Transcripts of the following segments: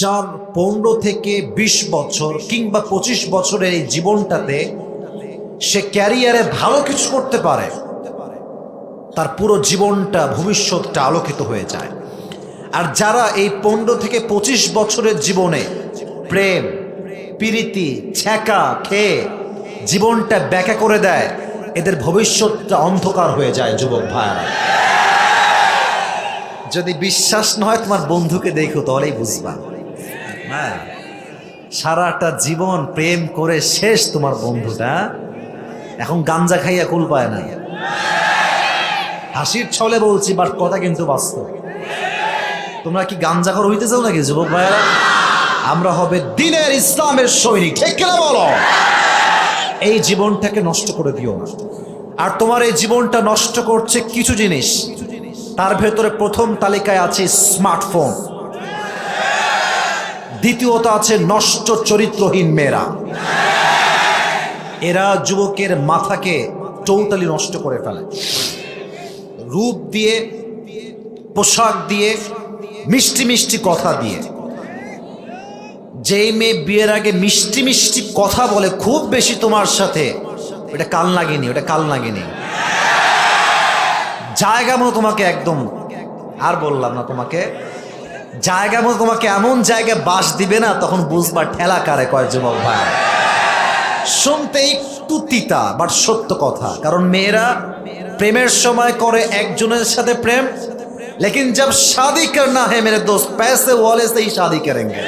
যার 15 থেকে 20 বছর কিংবা 25 বছরের এই জীবনটাতে সে ক্যারিয়ারে ভালো কিছু করতে পারে, তার পুরো জীবনটা ভবিষ্যৎটা আলোকিত হয়ে যায়। আর যারা এই 15 থেকে 25 বছরের জীবনে প্রেম প্রীতি ছ্যাঁকা খেয়ে জীবনটা ব্যাখ্যা করে দেয়, এদের ভবিষ্যৎটা অন্ধকার হয়ে যায়। যুবক ভাইরা, যদি বিশ্বাস না হয় তোমার বন্ধুকে দেখো, তাহলেই বুঝবা। হ্যাঁ, সারাটা জীবন প্রেম করে শেষ তোমার বন্ধুটা, এখন গাঞ্জা খাইয়া কুল পায় না। হাসির ছলে বলছি, বাট কথা কিন্তু বাস্তব। তোমরা কি গাঞ্জাখর হইতে চাও নাকি যুবক ভাইরা? আমরা হবে দিনের ইসলামের সৈনিক, ঠিক কিনা বলো? এই জীবনটাকে নষ্ট করে দিও না। আর তোমার এই জীবনটা নষ্ট করছে কিছু জিনিস, তার ভেতরে প্রথম তালিকায় আছে স্মার্টফোন, দ্বিতীয়ত আছে নষ্ট চরিত্রহীন মেয়েরা। এরা যুবকের মাথাকে টোটালি নষ্ট করে ফেলে। রূপ দিয়ে, পোশাক দিয়ে, মিষ্টি মিষ্টি কথা দিয়ে। যেই মেয়ে বিয়ের আগে মিষ্টি মিষ্টি কথা বলে খুব বেশি তোমার সাথে, ওটা কাল লাগেনি, ওটা কাল লাগেনি। জায়গা মতো তোমাকে একদম, আর বললাম না তোমাকে, জায়গা মতো তোমাকে এমন জায়গায় বাস দিবে না, তখন বুঝবা ঠেলা কারে কয়। যুবক ভাই, শুনতে একটু তিতা বাট সত্য কথা। কারণ মেয়েরা প্রেমের সময় করে একজনের সাথে প্রেম, लेकिन जब शादी करना है मेरे दोस्त, पैसे वाले से ही शादी करेंगे।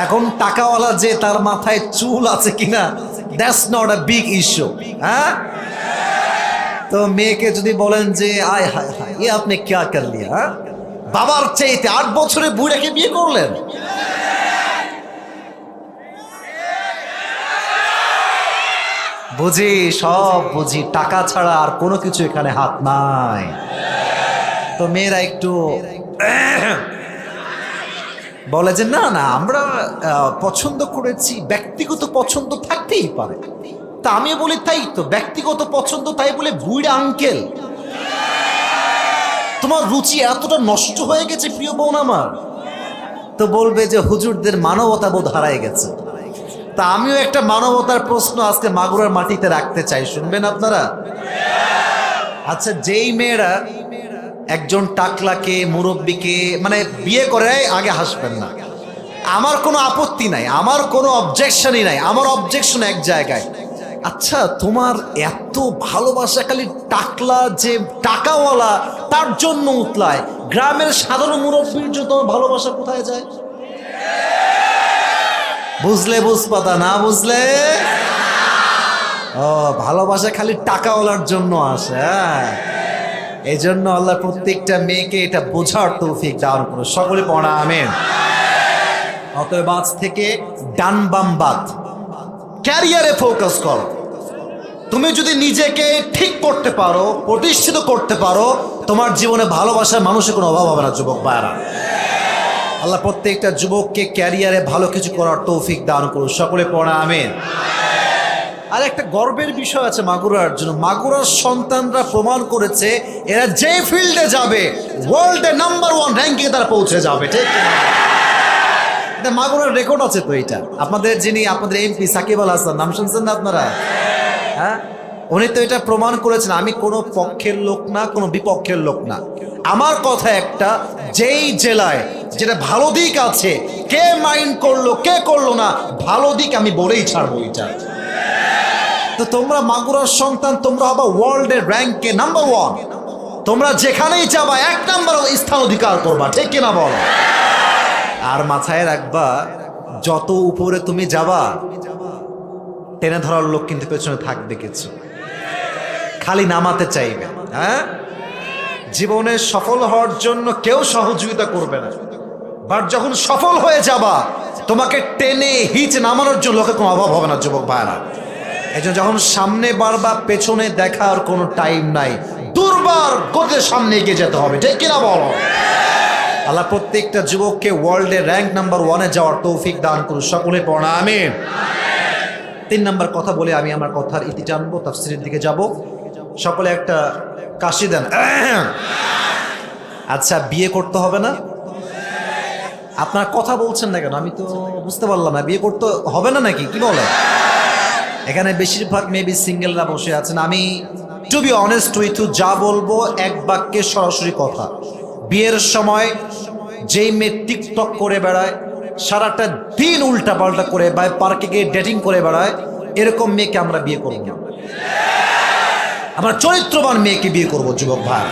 এখন টাকাওয়ালা যে তার মাথায় চুল আছে কিনা, that's not a big issue. হ্যাঁ, তো মেয়েকে যদি বলেন যে আয় হায় হায় এ আপনি क्या कर लिया, হ্যাঁ, বাবার চাইতে 8 বছরে বুড়াকে বিয়ে করলেন। বুঝি, সব বুঝি, টাকা ছাড়া আর কোনো কিছু এখানে হাত নাই। তো মেয়েরা একটু বলে যে না না, আমরা পছন্দ করেছি, ব্যক্তিগত পছন্দ থাকতেই পারে। তা আমি বলি তাই তো, ব্যক্তিগত পছন্দ তাই বলে বুড়া আঙ্কেল তোমার রুচি এতটা নষ্ট হয়ে গেছে প্রিয় বোন আমার, তো বলবে যে হুজুরদের মানবতা বোধ হারায় গেছে। তা আমিও একটা মানবতার প্রশ্ন আজকে মাগুরার মাটিতে রাখতে চাই, শুনবেন আপনারা? আচ্ছা, যেই মেয়েরা একজন টাকলাকে মুরব্বীকে মানে বিয়ে করে, আগে হাসবেন না, আমার কোনো আপত্তি নাই, আমার কোনো অবজেকশনই নাই। আমার অবজেকশন এক জায়গায়, আচ্ছা তোমার এত ভালোবাসা খালি টাকলা যে টাকাওয়ালা তার জন্য উতলায়, গ্রামের সাধারণ মুরব্বীর জন্য তোমার ভালোবাসা কোথায় যায়? বুঝলে বুঝপাতা, না বুঝলে ও ভালোবাসা খালি টাকাওয়ালার জন্য আসে। এই জন্য আল্লাহ প্রত্যেকটা মেয়েকে এটা বোঝার তৌফিক দান করো, সকলে পড়া আমিন। অতএব আজ থেকে ডান বাম বাদ, ক্যারিয়ারে ফোকাস করো। তুমি যদি নিজেকে ঠিক করতে পারো, প্রতিষ্ঠিত করতে পারো, তোমার জীবনে ভালোবাসার মানুষের কোনো অভাব হবে না। যুবক ভাইরা, আল্লাহ প্রত্যেকটা যুবককে ক্যারিয়ারে ভালো কিছু করার তৌফিক দান করুন, সকলে পড়া আমিন। আর একটা গর্বের বিষয় আছে মাগুরার জন্য, মাগুরার সন্তানরা প্রমাণ করেছে এরা যে ফিল্ডে যাবে ওয়ার্ল্ডে নাম্বার 1 র্যাঙ্কিংয়ে তারা পৌঁছে যাবে। ঠিক এটা মাগুরার রেকর্ড আছে তো। এটা আপনাদের যিনি আপনাদের এমপি সাকিব আল হাসান, নাম শুনছেন না আপনারা? হ্যাঁ, উনি তো এটা প্রমাণ করেছেন। আমি কোনো পক্ষের লোক না, কোনো বিপক্ষের লোক না। আমার কথা একটা, যেই জেলায় যেটা ভালো দিক আছে, কে মাইন্ড করলো কে করলো না, ভালো দিক আমি বলেই ছাড়বো এটা। তো তোমরা মাগুরার সন্তান, তোমরা হবা ওয়ার্ল্ডের র্যাঙ্কে নাম্বার 1। তোমরা যেখানেই যাবা 1 নাম্বার স্থান অধিকার করবা, ঠিক কিনা বলো? আর মাথায় রাখবা, যত উপরে তুমি যাবা টেনে ধরার লোক কিন্তু পেছনে থাকবে কিছু, খালি নামাতে চাইবে। হ্যাঁ, জীবনে সফল হওয়ার জন্য কেউ সহযোগিতা করবে না, বাট যখন সফল হয়ে যাবা তোমাকে টেনে হিচ নামানোর জন্য লোকের কোনো অভাব হবে না। যুবক ভাইরা, এই জন্য যখন সামনে বাড়বা পেছনে দেখার কোনো টাইম নাই, দুর্বার গতিতে সামনে এগিয়ে যেতে হবে, ঠিক কিনা বলো? আল্লাহ প্রত্যেকটা যুবককে ওয়ার্ল্ডের র্যাঙ্ক নাম্বার 1-এ যাওয়ার তৌফিক দান করুন, সকলে পড়া আমিন। 3 নাম্বার কথা বলে আমি আমার কথার ইতি টানবো, তাফসীরের দিকে যাব। সকলে একটা কাশি দেন। আচ্ছা, বিয়ে করতে হবে না? আপনার কথা বলছেন না কেন? আমি তো বুঝতে পারলাম না, বিয়ে করতে হবে না নাকি, কি বলে? এখানে বেশিরভাগ মেবি সিঙ্গেলরা বসে আছেন। আমি to be honest with you, যা বলবো এক বাক্যে সরাসরি কথা। বিয়ের সময় যেই মেয়ে টিকটক করে বেড়ায়, সারাটা দিন উল্টা পাল্টা করে বা পার্কে গিয়ে ডেটিং করে বেড়ায়, এরকম মেয়েকে আমরা বিয়ে করব না। আমরা চরিত্রবান মেয়েকে বিয়ে করব যুবক ভাই।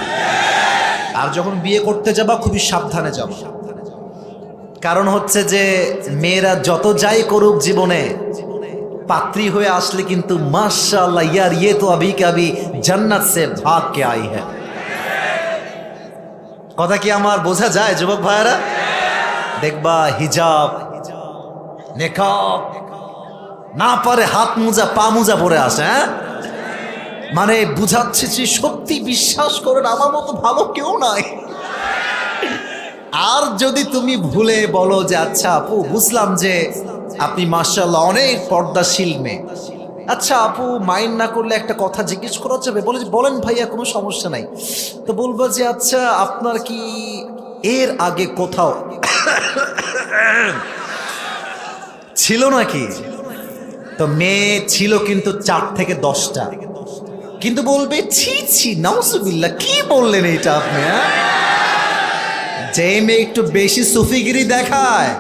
আর যখন বিয়ে করতে যাবা খুবই সাবধানে যাবা, কারণ হচ্ছে যে মেয়েরা যত যাই করুক জীবনে, পাত্রী হয়ে আসলে কিন্তু মাশাআল্লাহ ইয়ার ये तो अभी के अभी जन्नत से भाग के आई है। কথা কি আমার বোঝা যায় যুবক ভাইরা? দেখবা হিজাব নেকাব না পারে হাত মোজা পা মোজা পরে আসে, হ্যাঁ, মানে বুঝাচ্ছে যে সত্যি বিশ্বাস করেন আমার মতো ভালো কেউ নাই। আর যদি তুমি ভুলে বলো যে আচ্ছা আপু বুঝলাম যে আপনি মাশাআল্লাহ অনেক পর্দাশীল মেয়ে, আচ্ছা আপু মাইন্ড না করলে একটা কথা জিজ্ঞেস করা যাবে? বলেন ভাইয়া, কোনো সমস্যা নাই। তো বলবো যে আচ্ছা আপনার কি এর আগে কোথাও ছিল নাকি? তো মেয়ে ছিল কিন্তু 4 থেকে 10টা, কিন্তু বলবে ছি ছি নাউজুবিল্লাহ, কি বললেন এটা আপনি? যে মেয়ে একটু বেশি সুফিগিরি দেখায়,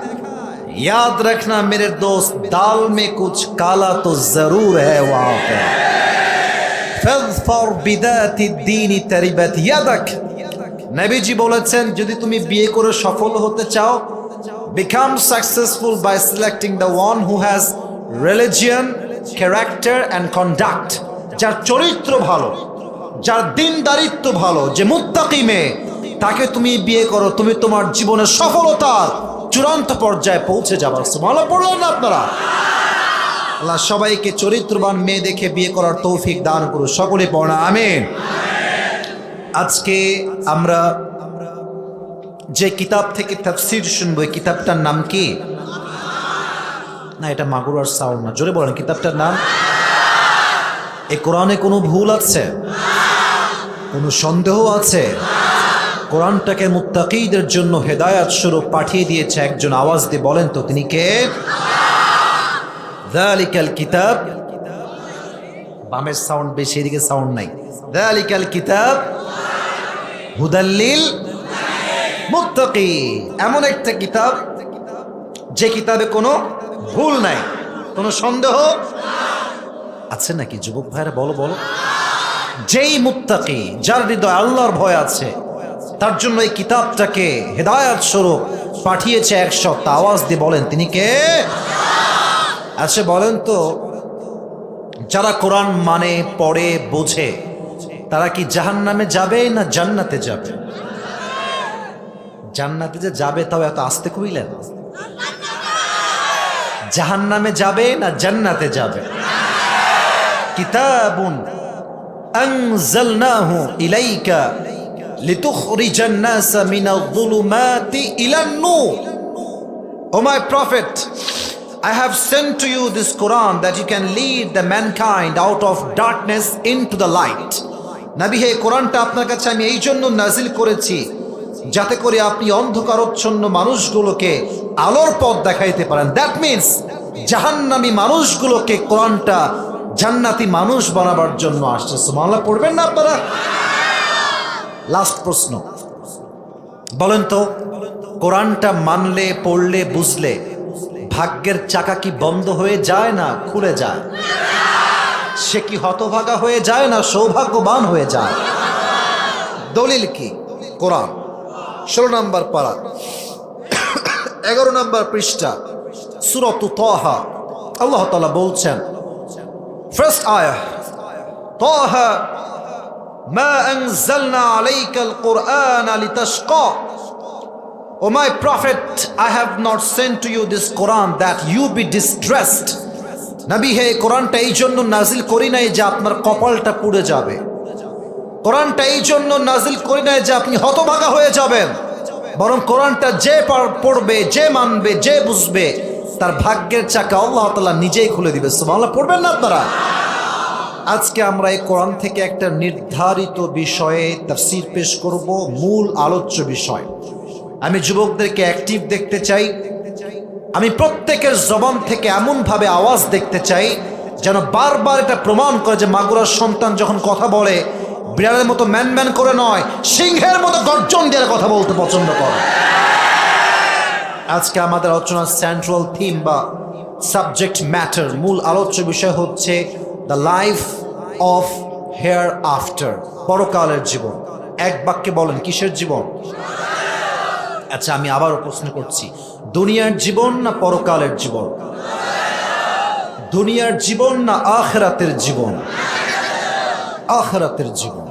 याद रखना मेरे दोस्त, दाल में कुछ काला तो जरूर है वहां पे। फज़फर बिदाति दीनी तरिबत यदक। নবীজি বলেছেন যদি তুমি বিয়ে করে সফল হতে চাও, become successful by selecting the one who has religion, character and conduct। যার চরিত্র ভালো, যার দিনদারিত্ব ভালো, যে মুত্তাকি মেয়ে, তাকে তুমি বিয়ে করো, তুমি তোমার জীবনের সফলতার চূড়ান্ত পর্যায়ে পৌঁছে যাবার। সুবহানাল্লাহ পড়লেন না আপনারা? আল্লাহ সবাইকে চরিত্রবান মেয়ে দেখে বিয়ে করার তৌফিক দান করুন, সকলে পড়া আমিন। আজকে আমরা যে কিতাব থেকে তাফসীর শুনবো, এই কিতাবটার নাম কি? না, এটা মাগুরার সাউন্ড না, জোরে বলেন কিতাবটার নাম। এই কোরআনে কোনো ভুল আছে? কোনো সন্দেহ আছে? কোরআনটাকে মুত্তাকিদের জন্য হেদায়াত স্বরূপ পাঠিয়ে দিয়েছে একজন। আওয়াজ দিয়ে বলেন তো তিনি কে? যালিকাল কিতাব। বামের সাউন্ড বেশি, এদিকে সাউন্ড নাই। যালিকাল কিতাব হুদাল্লিল মুত্তাকিন। এমন একটা কিতাব যে কিতাবে কোনো ভুল নাই, কোনো সন্দেহ আছে নাকি যুবক ভাইরা? বলো বলো। যেই মুত্তাকি, যার হৃদয়ে আল্লাহর ভয় আছে, তার জন্য এই কিতাবটাকে হেদায়াত স্বরূপ পাঠিয়েছে এক সত্তা। আওয়াজ দিয়ে বলেন তিনি কে? আচ্ছা বলেন তো, যারা কোরআন মানে, পড়ে, বোঝে, তারা কি জাহান্নামে যাবে না জান্নাতে যাবে? জান্নাতে যে যাবে তাও এত আস্তে কইলেন। জাহান্নামে যাবে না জান্নাতে যাবে? কিতাবুন আনজালনাহু ইলাইকা লিতুখরিজান নাসা মিনাল যুলুমাতি ইলান নূর। O my prophet, I have sent to you this Quran that you can lead the mankind out of darkness into the light. নবী হে, কোরআনটা আপনার কাছে আমি এই জন্য নাজিল করেছি যাতে করে আপনি অন্ধকারচ্ছন্ন মানুষগুলোকে আলোর পথ দেখাইতে পারেন। দ্যাট মিনস জাহান্নামী মানুষগুলোকে কোরআনটা জান্নাতি মানুষ বানাবার জন্য আসছে। সুবহানাল্লাহ পড়বেন না আপনারা? লাস্ট প্রশ্ন, বলেন তো, কোরআনটা মানলে, পড়লে, বুঝলে ভাগ্যের চাকা কি বন্ধ হয়ে যায় না খুলে যায়? সে কি হতভাগা হয়ে যায় না সৌভাগ্যবান হয়ে যায়? দলিল কি? কোরআন 16 নম্বর পারা 11 নম্বর পৃষ্ঠা সূরাত তাহা। আল্লাহ তাআলা বলছেন, ফার্স্ট আয়াহ, তাহা মা আনজালনা আলাইকাল কুরআনা লিতাশকা। O my prophet, I have not sent to you this Quran that you be distressed. নবী হে, কোরআনটা এই জন্য নাজিল করি নাই যে আপনার কপালটা পুড়ে যাবে। কোরআনটা এই জন্য নাজিল করি নাই যে আপনি হতভাগা হয়ে যাবেন, বরং কোরআনটা যে পড়বে, যে মানবে, যে বুঝবে, তার ভাগ্যের চাকা আল্লাহ তাআলা নিজেই খুলে দিবে। সুবহানাল্লাহ পড়বেন না আপনারা? আজকে আমরা এই কোরআন থেকে একটা নির্ধারিত বিষয়ে তাফসীর পেশ করব, মূল আলোচ্য বিষয়। আমি যুবকদেরকে অ্যাক্টিভ দেখতে চাই। আমি প্রত্যেকের জবান থেকে এমনভাবে আওয়াজ দেখতে চাই যেন বারবার এটা প্রমাণ করে যে মাগুরার সন্তান যখন কথা বলে বিড়ালের মতো ম্যান ম্যান করে নয়, সিংহের মতো গর্জন দিয়ে কথা বলতে পছন্দ করে। আজকে আমাদের আলোচনার সেন্ট্রাল থিম বা সাবজেক্ট ম্যাটার, মূল আলোচ্য বিষয় হচ্ছে the life of hair after, পরকালের জীবন। এক বাক্যে বলেন কিসের জীবন? আচ্ছা, আমি আবারও প্রশ্ন করছি, দুনিয়ার জীবন না পরকালের জীবন? দুনিয়ার জীবন না আখিরাতের জীবন? আখিরাতের জীবন।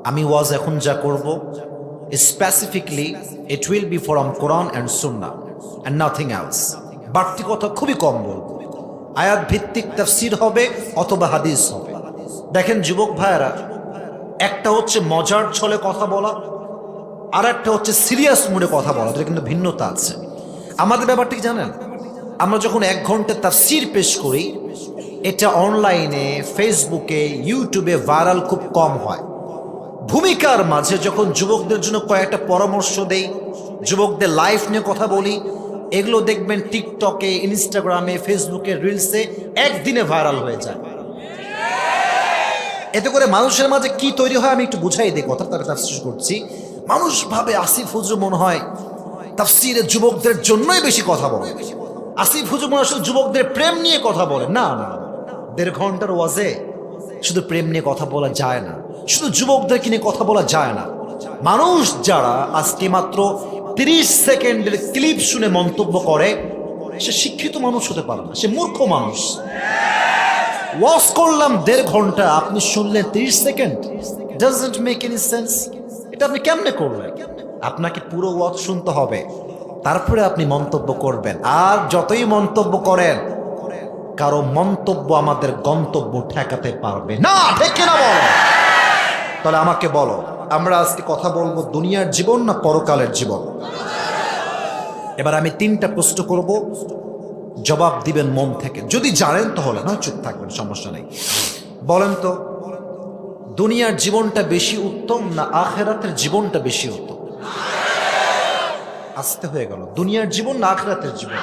আমি ওয়াজ এখন যা করব specifically it will be from Quran and Sunnah and nothing else. বাড়তি কথা খুবই কম বলবো। আয়াত ভিত্তিক তাফসীর হবে অথবা হাদিস হবে। দেখেন যুবক ভাইয়েরা, একটা হচ্ছে মজার ছলে কথা বলা, আর একটা হচ্ছে সিরিয়াস মুডে কথা বলা, এটা কিন্তু ভিন্নতা আছে। আমাদের ব্যাপারটা কি জানেন? আমরা যখন 1 ঘন্টা তাফসীর পেশ করি, এটা অনলাইনে, ফেসবুকে, ইউটিউবে ভাইরাল খুব কম হয়। ভূমিকার মাঝে যখন যুবকদের জন্য কয়েকটা পরামর্শ দেই, যুবকদের লাইফ নিয়ে কথা বলি, এগুলো দেখবেন টিকটকে, ইনস্টাগ্রামে, ফেসবুকে, রিলসে একদিনে ভাইরাল হয়ে যায়। এতে করে মানুষের মাঝে কি তৈরি হয় আমি একটু বুঝাই দিই, কথা তারা তাফসীর করছি। মানুষ ভাবে আসিফ হুজুর মনে হয় তাফসীরে যুবকদের জন্যই বেশি কথা বলে, আসিফ হুজুর মনে হয় যুবকদের প্রেম নিয়ে কথা বলে। না না, 1.5 ঘন্টার ওয়াজে শুধু প্রেম নিয়ে কথা বলা যায় না, শুধু যুবকদেরকে নিয়ে কথা বলা যায় না। মানুষ যারা আজকে মাত্র 30 সেকেন্ডের ক্লিপ শুনে মন্তব্য করে, সে শিক্ষিত মানুষ হতে পারে না, সে মূর্খ মানুষ। ওয়াজ করলাম 1.5 ঘন্টা, আপনি শুনলেন 30 second, doesn't make any sense. এটা আপনি কেমনে করলেন? আপনাকে পুরো ওয়াজ শুনতে হবে, তারপরে আপনি মন্তব্য করবেন। আর যতই মন্তব্য করেন, কারো মন্তব্য আমাদের গন্তব্য ঠেকাতে পারবে না, ঠিক কিনা বলো? তাহলে আমাকে বলো, আমরা আজকে কথা বলবো দুনিয়ার জীবন না পরকালের জীবন? এবার আমি 3টা প্রশ্ন করব, জবাব দিবেন মন থেকে। যদি জানেন তাহলে না, চুপ থাকবেন, সমস্যা নেই। বলেন তো, দুনিয়ার জীবনটা বেশি উত্তম না আখিরাতের জীবনটা বেশি উত্তম? আসতে হয়ে গেল, দুনিয়ার জীবন না আখিরাতের জীবন?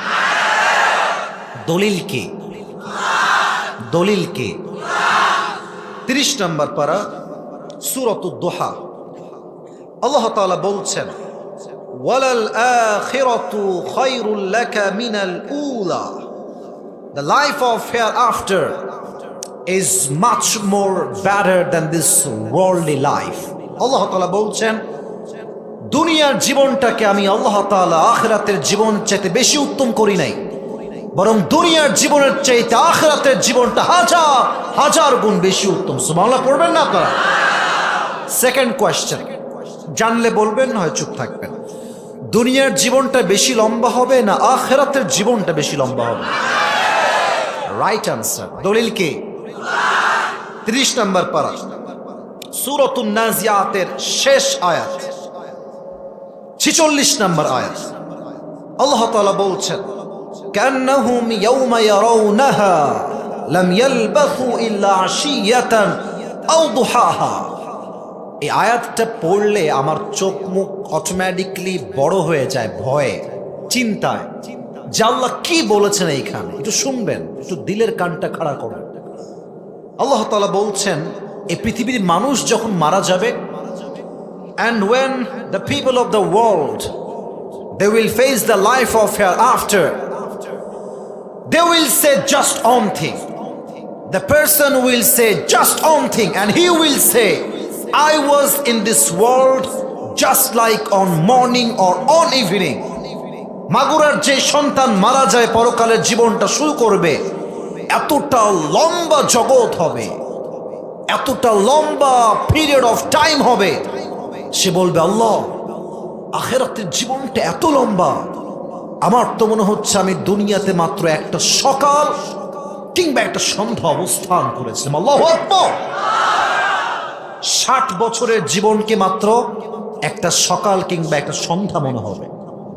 দলিল কি? দলিল কি? 30 নম্বর পারা, সূরাতুদ দুহা। আল্লাহ তাআলা বলছেন, ওয়ালাল আখিরাতু খায়রুল লাকা মিনাল উলা, the life of hereafter is much more better than this worldly life. আল্লাহ তাআলা বলছেন, দুনিয়ার জীবনটাকে আমি আল্লাহ তাআলা আখিরাতের জীবন চাইতে বেশি উত্তম করি নাই, বরং দুনিয়ার জীবনের চাইতে আখিরাতের জীবনটা হাজার হাজার গুণ বেশি উত্তম। সুবহানাল্লাহ পড়বেন না আপনারা? সেকেন্ড কোয়েশ্চেন, জানলে বলবেন, না হয় চুপ থাকবেন। দুনিয়ার জীবনটা বেশি লম্বা হবে না আখিরাতের জীবনটা বেশি লম্বা হবে? Right answer. দলিল কি? 30 নম্বর পারা, সূরাতুন নাজিয়াতের শেষ আয়াত, 46 নম্বর আয়াত। আল্লাহ তাআলা বলছেন, কান্নাহুম ইয়াওমা ইয়ারাউনাহা লাম ইয়ালবাসু ইল্লা আশিয়াতান আও দুহাহা। এই আয়াতটা পড়লে আমার চোখ মুখ অটোমেটিকলি বড় হয়ে যায় ভয়ে, চিন্তায়, যে আল্লাহ কি বলেছেন এইখানে। একটু শুনবেন, একটু দিলের কানটা খাড়া করবেন। আল্লাহ তাআলা বলছেন, এই পৃথিবীর মানুষ যখন মারা যাবে, and when the people of the world they will face the life of hereafter, they will say just one thing. The person will say just one thing, and he will say, I was in this world just like on morning or on evening. মাগুরার যে সন্তান মারা যায়, পরকালের জীবনটা শুরু করবে, এতটা লম্বা জগৎ হবে, এতটা লম্বা পিরিয়ড অফ টাইম হবে, সে বলবে, আল্লাহ আখিরাতের জীবনটা এত লম্বা, আমার তো মনে হচ্ছে আমি দুনিয়াতে মাত্র একটা সকাল কিংবা একটা সন্ধ্যা অবস্থান করেছিলাম। আল্লাহু আকবার। 60 বছরের জীবনকে মাত্র একটা সকাল কিংবা একটা সন্ধ্যা মনে হবে।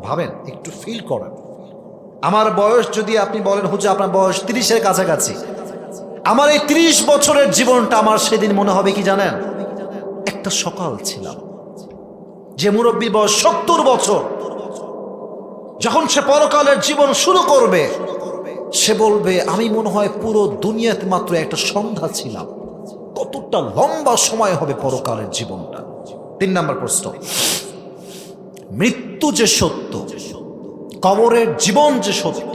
ভাবেন, একটু ফিল করেন। আমার বয়স যদি আপনি বলেন, হুজুর আপনার বয়স 30-এর কাছাকাছি, আমার এই 30 বছরের জীবনটা আমার সেদিন মনে হবে কি জানেন? একটা সকাল ছিলাম, যে মুরব্বীর বয়স 70 বছর, যখন সে পরকালের জীবন শুরু করবে, সে বলবে আমি মনে হয় পুরো দুনিয়াতে মাত্র একটা সন্ধ্যা ছিলাম। কতটা লম্বা সময় হবে পরকালের জীবনটা। 3 নম্বর প্রশ্ন, মৃত্যু যে সত্য, কবরের জীবন যে সত্য,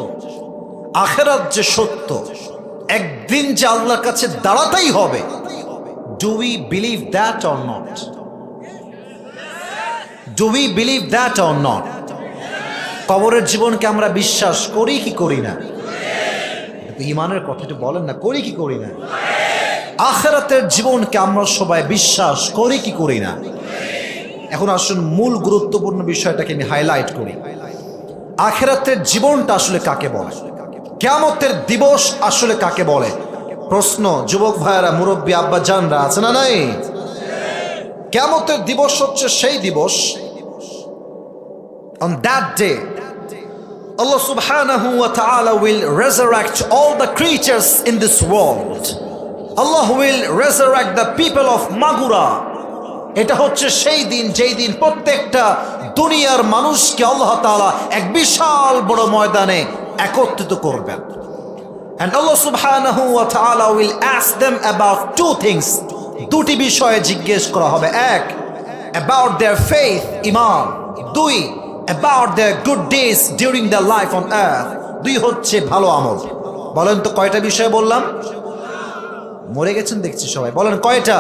আখিরাত যে সত্য, একদিন যে আল্লাহর কাছে দাঁড়াতেই হবে, do we believe that or not? Do we believe that or not? কবরের জীবনকে আমরা বিশ্বাস করি কি করি না? ঈমানের কথাটা বলেন না, করি কি করি না? আখিরাতের জীবনকে আমরা সবাই বিশ্বাস করি কি করি না? এখন আসুন মূল গুরুত্বপূর্ণ বিষয়টাকে আমি হাইলাইট করি। আখিরাতের জীবনটা আসলে কাকে বলে? কিয়ামতের দিবস আসলে কাকে বলে? প্রশ্ন, যুবক ভাইয়েরা, মুরব্বী আব্বা জানরা আছে না নাই? কিয়ামতের দিবস হচ্ছে সেই দিবস, on that day Allah subhanahu wa ta'ala will resurrect all the creatures in this world. Allah will resurrect the people of Magura. এটা হচ্ছে সেই দিন যেই দিন প্রত্যেকটা দুনিয়ার মানুষকে আল্লাহ তাআলা এক বিশাল বড় ময়দানে একত্রিত করবেন। And Allah subhanahu wa ta'ala will ask them about two things. দুটি বিষয়ে জিজ্ঞেস করা হবে। এক, about their faith, iman. দুই, about their good deeds during their life on earth. দুই হচ্ছে ভালো আমল। বলেন তো কয়টা বিষয় বললাম? মরে গেছেন দেখছি সবাই, বলেন কয়টা?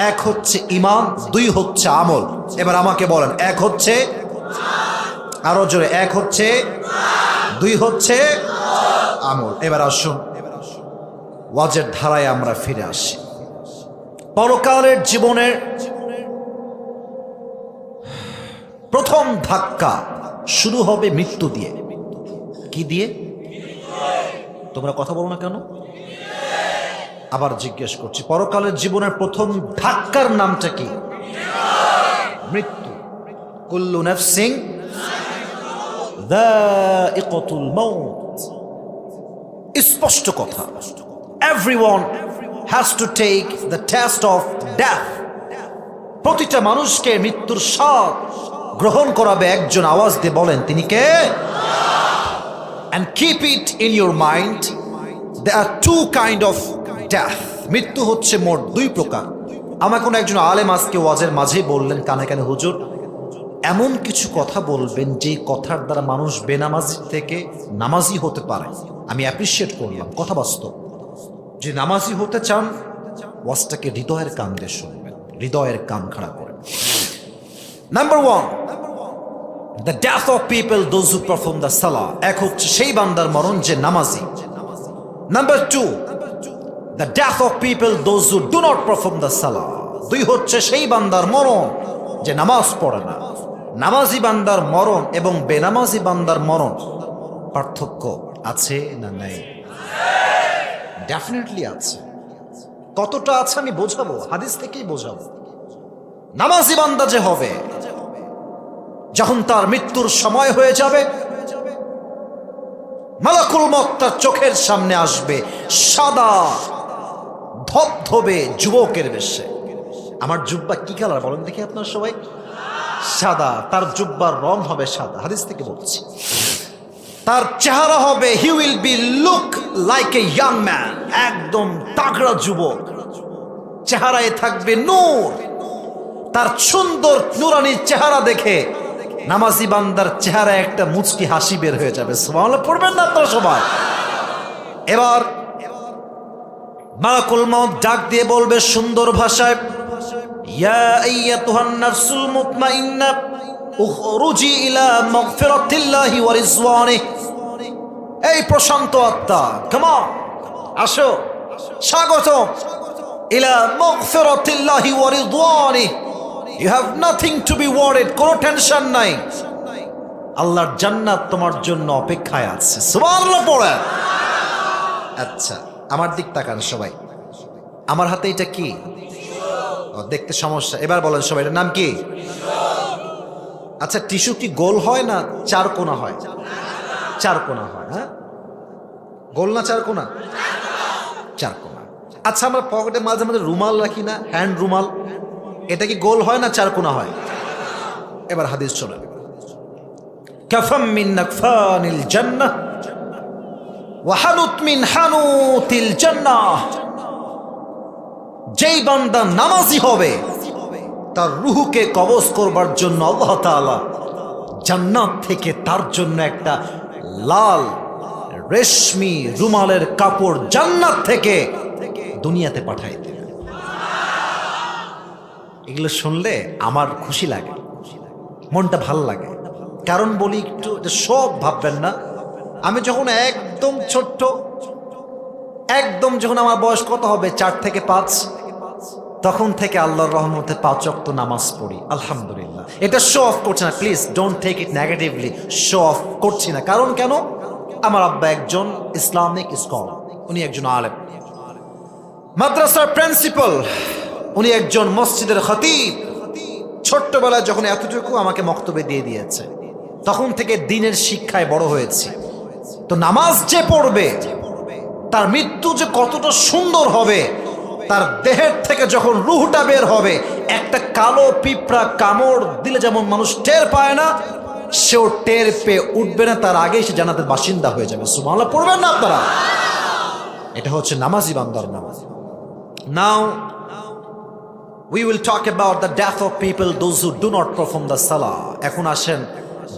এক হচ্ছে ইমান, দুই হচ্ছে আমল। এবার আমাকে বলেন, এক হচ্ছে, আরো জোরে, এক হচ্ছে, দুই হচ্ছে আমল। এবার আসুন ওয়াজের ধারায় আমরা ফিরে আসি। পরকালের জীবনের প্রথম ধাক্কা শুরু হবে মৃত্যু দিয়ে। কি দিয়ে? তোমরা কথা বলো না কেন? আবার জিজ্ঞেস করছি, পরকালের জীবনের প্রথম ধাক্কার নামটা কি? মৃত্যু। কুল্লু নাফসিন যায়িকাতুল মাউত। স্পষ্ট কথা, everyone has to take the test of death. প্রতিটা মানুষকে মৃত্যুর স্বাদ গ্রহণ করাবে একজন। আওয়াজ দিয়ে বলেন তিনি কে? And keep it in your mind, there are two kind of death. মৃত্যু হচ্ছে মোট দুই প্রকার। আমার কোন একজন আলেম আজকে ওয়াজের মাঝেই বললেন কানে কানে, হুজুর এমন কিছু কথা বলবেন যে কথার দ্বারা মানুষ বেনামাজি থেকে নামাজি হতে পারে। আমি অ্যাপ্রিসিয়েট করলাম, কথা বাস্তব। যে নামাজি হতে চান, ওয়াজটাকে হৃদয়ের কান দিয়ে শুনবেন, হৃদয়ের কান খাড়া করেন। Number one, the death of people, those who perform the salah. এক হচ্ছে সেই বান্দার মরণ যে নামাজি। Number two, the death of people, those who do not perform the salah. দুই হচ্ছে সেই বান্দার মরণ যে নামাজ পড়ে না। নামাজি বান্দার মরণ এবং বেনামাজি বান্দার মরণ পার্থক্য আছে না নাই? ডেফিনেটলি আছে। কতটা আছে আমি বোঝাবো, হাদিস থেকেই বোঝাবো। নামাজি বান্দা যে হবে, যখন তার মৃত্যুর সময় হয়ে যাবে, মালাকুল মউত তার চোখের সামনে আসবে সাদা ধবধবে যুবকের বেশে। আমার জুব্বা কি কালার বলেন দেখি আপনারা সবাই? সাদা। তার জুব্বার রং হবে সাদা, হাদিস থেকে বলছি। তার চেহারা হবে, he will be look like a young man, একদম তাগড়া যুবক। চেহারায় থাকবে নূর। তার সুন্দর নুরানি চেহারা দেখে নামাজি বান্দার চেহারায় একটা মুচকি হাসি বের হয়ে যাবে। সুবহানাল্লাহ পড়বেন না তো সবাই? এবার মালাকুল মউত ডাক দিয়ে বলবে সুন্দর ভাষায়, ইয়া আইয়াতুহান নাফসুল মুতমাইন্নাহ উখরুজি ইলা মাগফিরাতিল্লাহি ওয়া রিজওয়ানিহি। এই প্রশান্ত আত্মা, কাম অন, আসো, স্বাগতম। ইলা মাগফিরাতিল্লাহি ওয়া রিজওয়ানিহি, you have nothing to be worried, কোনো টেনশন নাই। আল্লাহর জান্নাত তোমার জন্য অপেক্ষায় আছে। সুবহানাল্লাহ পড়ে। আচ্ছা, আমার দিক তাকান সবাই। আমার হাতে এটা কি? দেখতে সমস্যা। এবার বলেন সবাই, এটার নাম কি? আচ্ছা, টিস্যু কি গোল হয় না চার কোনা হয়? চার কোনা হয়। হ্যাঁ, গোল না চার কোনা? চার কোনা। আচ্ছা, আমরা পকেটে মাঝে মাঝে রুমাল রাখি না, হ্যান্ড রুমাল, এটা কি গোল হয় না চার কোনা হয়? এবার হাদিস শোনেন। কাফাম মিন নাকফানিল জান্নাহ ওয়া হানুত মিন হানুতিল জান্নাহ। যেই বান্দা নামাজি হবে তার রুহুকে কবজ করবার জন্য আল্লাহ তাআলা জান্নাত থেকে তার জন্য একটা লাল রেশমি রুমালের কাপড় জান্নাত থেকে দুনিয়াতে পাঠায় দেবে। এগুলো শুনলে আমার খুশি লাগে, মনটা ভালো লাগে। কারণ বলি একটু, সব ভাববেন না। আমি যখন একদম ছোট্ট, একদম যখন আমার বয়স কত হবে 4 থেকে 5, তখন থেকে আল্লাহর রহমতে 5 ওয়াক্ত নামাজ পড়ি আলহামদুলিল্লাহ। এটা শো অফ করছি না, please don't take it negatively. Show off করছি না, কারণ কেন, আমার আব্বা একজন ইসলামিক স্কলার, উনি একজন আলেম, মাদ্রাসার প্রিন্সিপাল, উনি একজন মসজিদের খতিব। ছোট্টবেলায় যখন এতটুকু আমাকে মক্তবে দিয়ে দিয়েছে, তখন থেকে দিনের শিক্ষায় বড় হয়েছি। তো নামাজ যে পড়বে তার মৃত্যু যে কতটা সুন্দর হবে, তার দেহের থেকে যখন রুহটা বের হবে, একটা কালো পিঁপড়া কামড় দিলে যেমন মানুষ টের পায় না, সেও টের পেয়ে উঠবে না, তার আগেই সে জান্নাতের বাসিন্দা হয়ে যাবে। সুবহানাল্লাহ পড়বেন না আপনারা? এটা হচ্ছে নামাজি বান্দার নামাজ। নাও we will talk about the death of people, those who do not perform the salah. এখন আসেন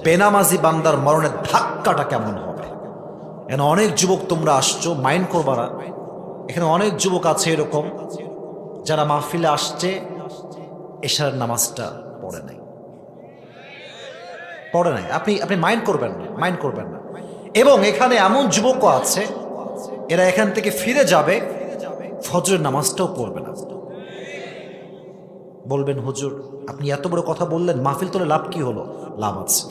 বেনামাজি বান্দার মরণের ধাক্কাটা কেমন হবে। এখানে অনেক যুবক তোমরা আসছো, মাইন্ড করবা না। এখানে অনেক যুবক আছে এরকম যারা মাহফিলে আসছে, এশারের নামাজটা পড়ে নাই। আপনি মাইন্ড করবেন না, মাইন্ড করবেন না। এবং এখানে এমন যুবকও আছে, এরা এখান থেকে ফিরে যাবে, ফজরের নামাজটাও পড়বে না। বলবেন হুজুর আপনি এত বড় কথা বললেন, মাহফিল তোলে লাভ কি হলো? লাভ আছে।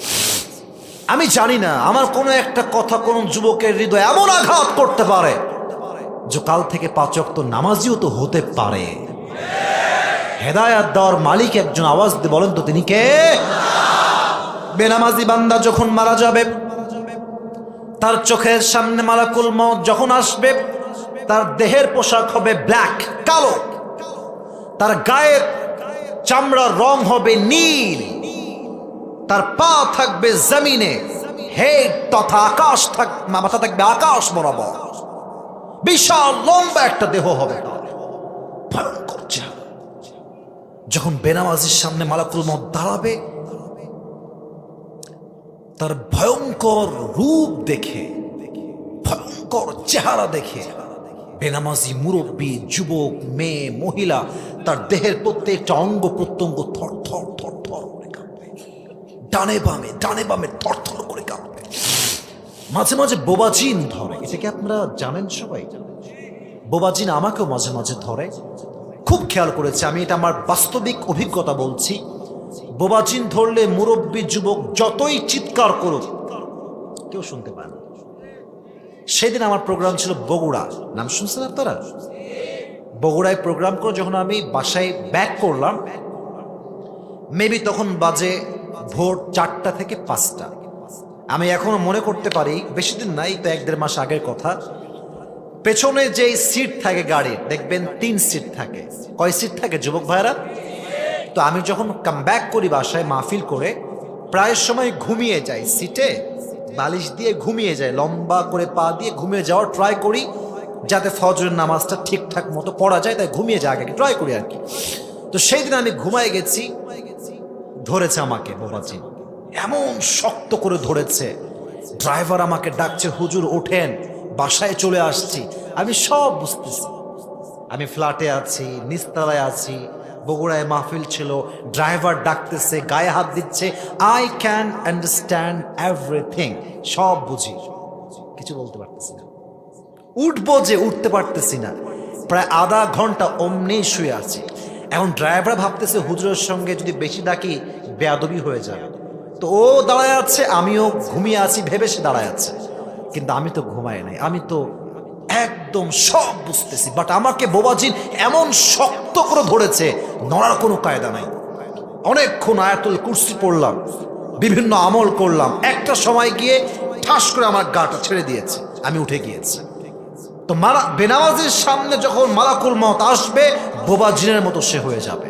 আমি জানি না, আমার কোনো একটা কথা কোন যুবকের হৃদয় এমন আঘাত করতে পারে যে কাল থেকে 5 ওয়াক্ত নামাজিও তো হতে পারে। হেদায়াত দেওয়ার মালিক একজন, আওয়াজ দিয়ে বলেন তো তিনি কে? বেনামাজি বান্দা যখন মারা যাবে, তার চোখের সামনে মালাকুল মউত যখন আসবে, তার দেহের পোশাক হবে ব্ল্যাক, কালো, তার গায়ের চামড়ার রং হবে নীল, তার পা থাকবে জমিনে, হেড তথা আকাশ মাথা থাকবে আকাশ বরাবর, বিশাল লম্বা একটা দেহ হবে তার, ভয়ঙ্কর চেহারা। যখন বেনামাজির সামনে মালাকুল মউত দাঁড়াবে, তার ভয়ঙ্কর রূপ দেখে, ভয়ঙ্কর চেহারা দেখে বেনামাজি মুরব্বী, যুবক, মেয়ে, মহিলা, তার দেহের প্রত্যেকটা অঙ্গ প্রত্যঙ্গ থর থর থর থর করে কাঁপবে, ডানে বামে থর থর করে কাঁপবে। মাঝে মাঝে বোবাজিন ধরে, এটা কি আপনারা জানেন সবাই? বোবাজিন আমাকেও মাঝে মাঝে ধরে, খুব খেয়াল করেছে আমি, এটা আমার বাস্তবিক অভিজ্ঞতা বলছি। বোবাজিন ধরলে মুরব্বী যুবক যতই চিৎকার করুক কেউ শুনতে পায় না। সেদিন আমার প্রোগ্রাম ছিল বগুড়া, নাম শুনছেন আপনারা? বগুড়ায় প্রোগ্রাম করে যখন আমি বাসায় ব্যাক করলাম, মেবি তখন বাজে ভোর 4টা থেকে 5টা। আমি এখনো মনে করতে পারি, বেশি দিন নাই তো, 1-1.5 মাস আগের কথা। পেছনে যে সিট থাকে গাড়ির, দেখবেন 3 সিট থাকে। কয় সিট থাকে যুবক ভাইরা? তো আমি যখন কাম ব্যাক করি বাসায় মাহফিল করে, প্রায় সময় ঘুমিয়ে যাই সিটে, বালিশ দিয়ে ঘুমিয়ে যায়, লম্বা করে পা দিয়ে ঘুমিয়ে যাওয়ার ট্রাই করি, যাতে ফজরের নামাজটা ঠিকঠাক মতো পড়া যায়, তাই ঘুমিয়ে যায় আগে ট্রাই করি আর কি। তো সেই দিন আমি ঘুমায় গেছি, ধরেছে আমাকে বোবাজি, এমন শক্ত করে ধরেছে। ড্রাইভার আমাকে ডাকছে, হুজুর ওঠেন, বাসায় চলে আসছি। আমি সব বুঝতেছি, আমি ফ্ল্যাটে আছি, নিচতলায় আছি, বগুড়ায় মাহফিল ছিল, ড্রাইভার ডাকতেছে, গায়ে হাত দিচ্ছে, আই ক্যান আন্ডারস্ট্যান্ড এভরিথিং, সব বুঝি, কিছু বলতে পারতেছি না। উঠবো যে উঠতে পারতেছি না, প্রায় আধা ঘন্টা অমনি শুয়ে আছি। এখন ড্রাইভার ভাবতেছে হুজুরের সঙ্গে যদি বেশি ডাকি বেয়াদবি হয়ে যাবে, তো ও দাঁড়ায় আছে, আমিও ঘুমিয়ে আছি ভেবে সে দাঁড়ায় আছে, কিন্তু আমি তো ঘুমাই নাই, আমি তো একদম সব বুঝতেছি। বাট আমাকে বোবাজিন এমন শক্ত করে ধরেছে, নড়ার কোনো কায়দা নাই। অনেকক্ষণ আয়াতুল কুরসি পড়লাম, বিভিন্ন আমল করলাম, একটা সময় গিয়ে ঠাস করে আমার গাটা ছেড়ে দিয়েছে, আমি উঠে গিয়েছি। তো বেনামাজির সামনে যখন মালাকুল মউত আসবে, বোবাজিনের মতো সে হয়ে যাবে।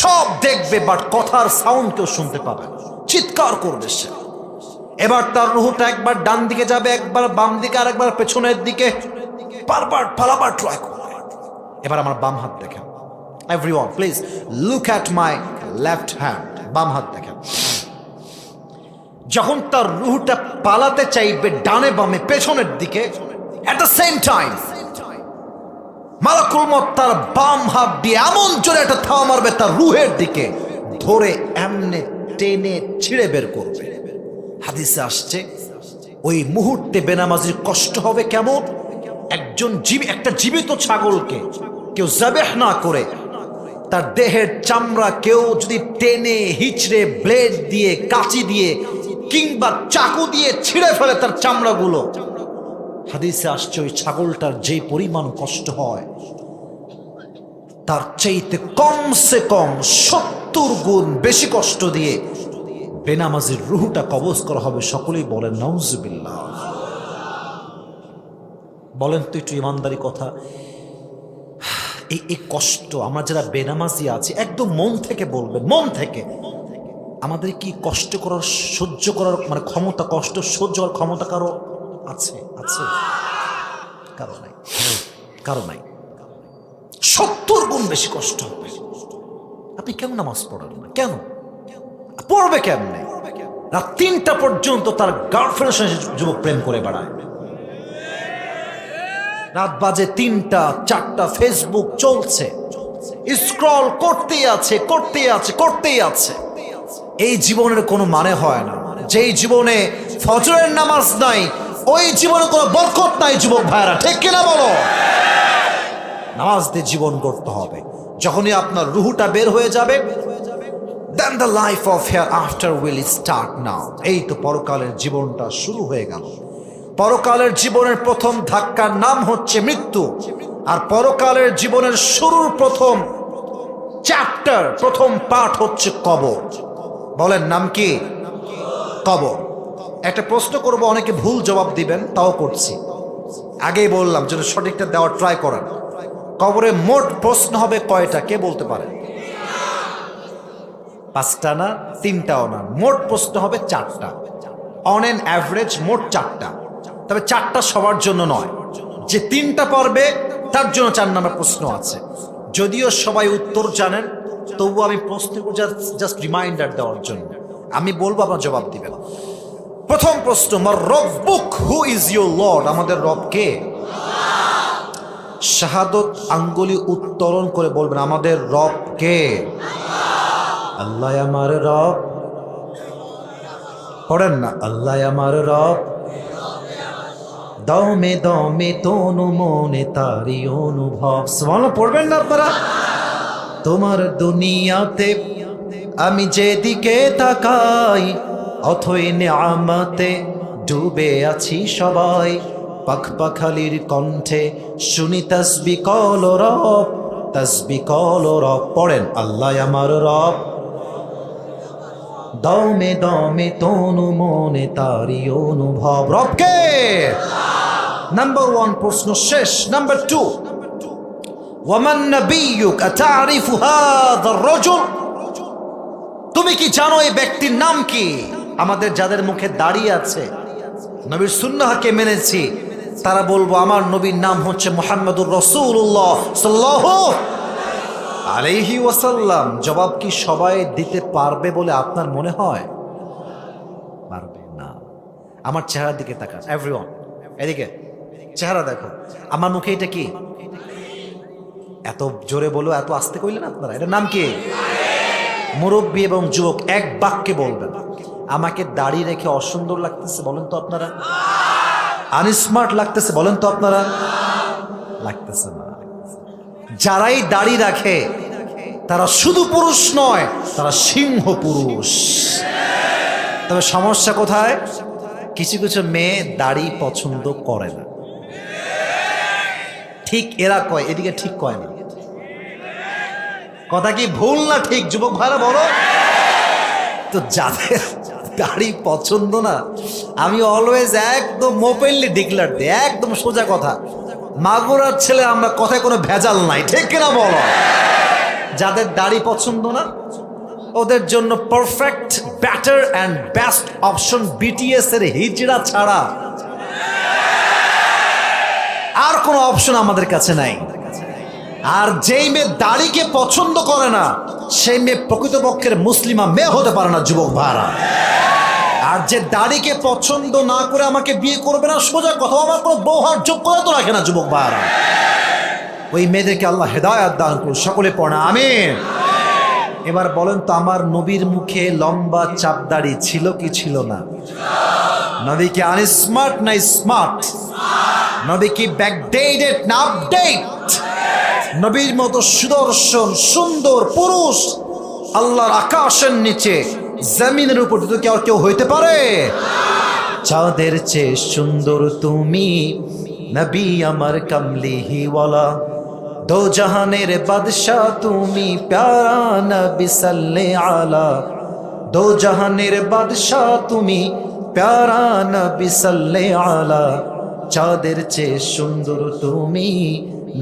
সব দেখবে, বাট কথার সাউন্ড কেউ শুনতে পাবে না। চিৎকার করবে সে। এবার তার রুহটা একবার ডান দিকে যাবে, একবার বাম দিকে, আর একবার পেছনের দিকে, বারবার পালাবার ট্রাই করবে। এবার আমার বাম হাত দেখেন, everyone please look at my left hand. বাম হাত দেখেন। যখন তার রুহটা পালাতে চাইবে ডানে বামে পেছনের দিকে, এট দ্য সেম টাইম মালাকুল মউত তার বাম হাত দিয়ে এমন জোরে একটা থাবা মারবে তার রুহের দিকে, ধরে এমনে টেনে ছিঁড়ে বের করবে। হাদিসে আসছে ওই মুহূর্তে বেনামাজির কষ্ট হবে কেমন। একটা জীবিত ছাগলকে কেউ যাবেহ না করে তার দেহের চামড়া কেউ যদি টেনে হিচড়ে ব্লেড দিয়ে, কাঁচি দিয়ে কিংবা চাকু দিয়ে ছিঁড়ে ফেলে তার চামড়াগুলো, হাদিসে আসছে ওই ছাগলটার যে পরিমাণ কষ্ট হয় তার চাইতে কমসে কম 70 গুণ বেশি কষ্ট দিয়ে বেনামাজির রুহটা কবজ করা হবে। সকলেই বলেন নাউজুবিল্লাহ। বলেন তো একটু ইমানদারি কথা, এই কষ্ট আমরা যারা বেনামাজি আছি একদম মন থেকে বলবেন, মন থেকে, আমাদের কি কষ্ট করার, সহ্য করার মানে ক্ষমতা, কষ্ট সহ্য করার ক্ষমতা কারো আছে? আছে? কারো নাই, কারো নাই। 70 গুণ বেশি কষ্ট হবে। আপনি কেন নামাজ পড়েন না? কেন পড়বে? কেমনে? রাত 3টা পর্যন্ত তার গার্লফ্রেন্ডের সঙ্গে যুবক প্রেম করে বেড়ায়। রাত বাজে 3টা 4টা, ফেসবুক চলছে, স্ক্রল করতেই আছে, করতেই আছে, করতেই আছে। এই জীবনের কোনো মানে হয় না। যেই জীবনে ফজরের নামাজ নাই ওই জীবনে কোনো বরকত নাই। যুবক ভাইরা ঠিক কিনা বলো? নামাজ দিয়ে জীবন করতে হবে। যখনই আপনার রুহুটা বের হয়ে যাবে, then the life of hereafter will start now. এই তো পরকালের জীবনটা শুরু হয়ে গেল। পরকালের জীবনের প্রথম ধাক্কার নাম হচ্ছে মৃত্যু। আর পরকালের জীবনের শুরুর প্রথম চ্যাপ্টার, প্রথম পার্ট হচ্ছে কবর। বলেন নাম কি? কবর। একটা প্রশ্ন করব, অনেকে ভুল জবাব দিবেন, তাও করছি। আগেই বললাম যেন সঠিকটা দেওয়ার ট্রাই করেন। কবরে মোট প্রশ্ন হবে কয়টা? কে বলতে পারে? 5টা না, 3টাও না, মোট প্রশ্ন হবে 4টা। অন এন অ্যাভারেজ মোট 4টা। তবে 4টা সবার জন্য নয়। যে 3টা পারবে তার জন্য 4 নম্বর প্রশ্ন আছে। যদিও সবাই উত্তর জানেন, তবুও আমি প্রশ্ন জাস্ট রিমাইন্ডার দেওয়ার জন্য আমি বলবো, আপনার জবাব দিবেন। প্রথম প্রশ্ন, মার রব্বুক, হু ইজ ইউর লর্ড? আমাদের রব কে? শাহাদত আঙ্গুলি উত্তোলন করে বলবেন, আমাদের রব কে? আল্লাহ আমার রব। পড়েন না, আল্লাহ আমার রব। দমে দমে তনু মনে তারি অনুভব। সুবহানাল্লাহ পড়বেন না আপনারা? তোমার দুনিয়াতে আমি যেদিকে তাকাই, অথই নিয়ামতে ডুবে আছি সবাই। পাখপাখালির কণ্ঠে শুনি তাসবি কল রব, তাসবি কল রব। পড়েন, আল্লাহ আমার রব। দমে দমে তনু মনে তারি অনুভব। রবকে? নাম্বার 1 প্রশ্ন শেষ। নাম্বার 2, ওয়ামান নাবিয়ুক আতারিফু হাযা আর-রাজুল? তুমি কি জানো এই ব্যক্তির নাম কি? আমাদের যাদের মুখে দাড়ি আছে, নবীর সুন্নাহকে মেনেছি, তারা বলবো আমার নবীর নাম হচ্ছে মুহাম্মদুর রাসূলুল্লাহ সাল্লাল্লাহু আলাইহি ওয়াসাল্লাম। জবাব কি সবাই দিতে পারবে বলে আপনার মনে হয়? পারবে না। আমার চেহারার দিকে তাকান, এভরিওয়ান, এদিকে চেহারা দেখো। আমার মুখে এটা কি? এত জোরে বলো, এত আস্তে কইলেন আপনারা? এটার নাম কি? মুরব্বী এবং যুবক এক বাক্যে বলবেন, আমাকে দাড়ি রেখে অসুন্দর লাগতেছে বলেন তো আপনারা? আনস্মার্ট লাগতেছে বলেন তো আপনারা? লাগতেছে না। যারাই দাড়ি রাখে তারা শুধু পুরুষ নয়, তারা সিংহ পুরুষ। তবে সমস্যা কোথায়? কিছু কিছু মেয়ে দাড়ি পছন্দ করে না। ঠিক এরা কয়, এদিকে ঠিক কয় না। কথা কি ভুল না ঠিক? যুবক ভাইরা বলো তো। যাদের দাড়ি পছন্দ না, আমি অলওয়েজ একদম ওপেনলি ডিক্লেয়ার দিই, একদম সোজা কথা, মাগুরার ছেলে আমরা, কথায় কোনো ভেজাল নাই, ঠিক কিনা বলো? যাদের দাড়ি পছন্দ না ওদের জন্য perfect better and best option BTS এর হিজড়া ছাড়া আর কোনো অপশন আমাদের কাছে নাই। আর যেই মেয়ে দাড়িকে পছন্দ করে না সেই মেয়ে প্রকৃতপক্ষের মুসলিমা মেয়ে হতে পারে না যুবক ভাইরা। আর যে দাড়িকে পছন্দ না করে আমাকে বিয়ে করবে না, সোজা কথা, আমার কোনো বউ হওয়ার যোগ্যতা তো রাখে না যুবক ভাইরা, ওই মেয়েদেরকে আল্লাহ হেদায়েত দান করুন, সকলে পড়া আমিন। এবার বলেন তো, আমার নবীর মুখে লম্বা চাপ দাড়ি ছিল কি ছিল না? নবী কি আনস্মার্ট না স্মার্ট? নবী কি ব্যাকডেটেড না আপডেট? নবীর মতো সুদর্শন সুন্দর পুরুষ আল্লাহর আকাশের নিচে জমিনের উপর তো কেউ হইতে পারে? চাঁদের চেয়ে সুন্দর তুমি নবী আমার কামলিহিওয়ালা, দো জাহানের বাদশাহ তুমি প্যারা নবী সাল্লে আলা, দো জাহানের বাদশাহ তুমি প্যারা নবী সাল্লে আলা, চাঁদের চেয়ে সুন্দর তুমি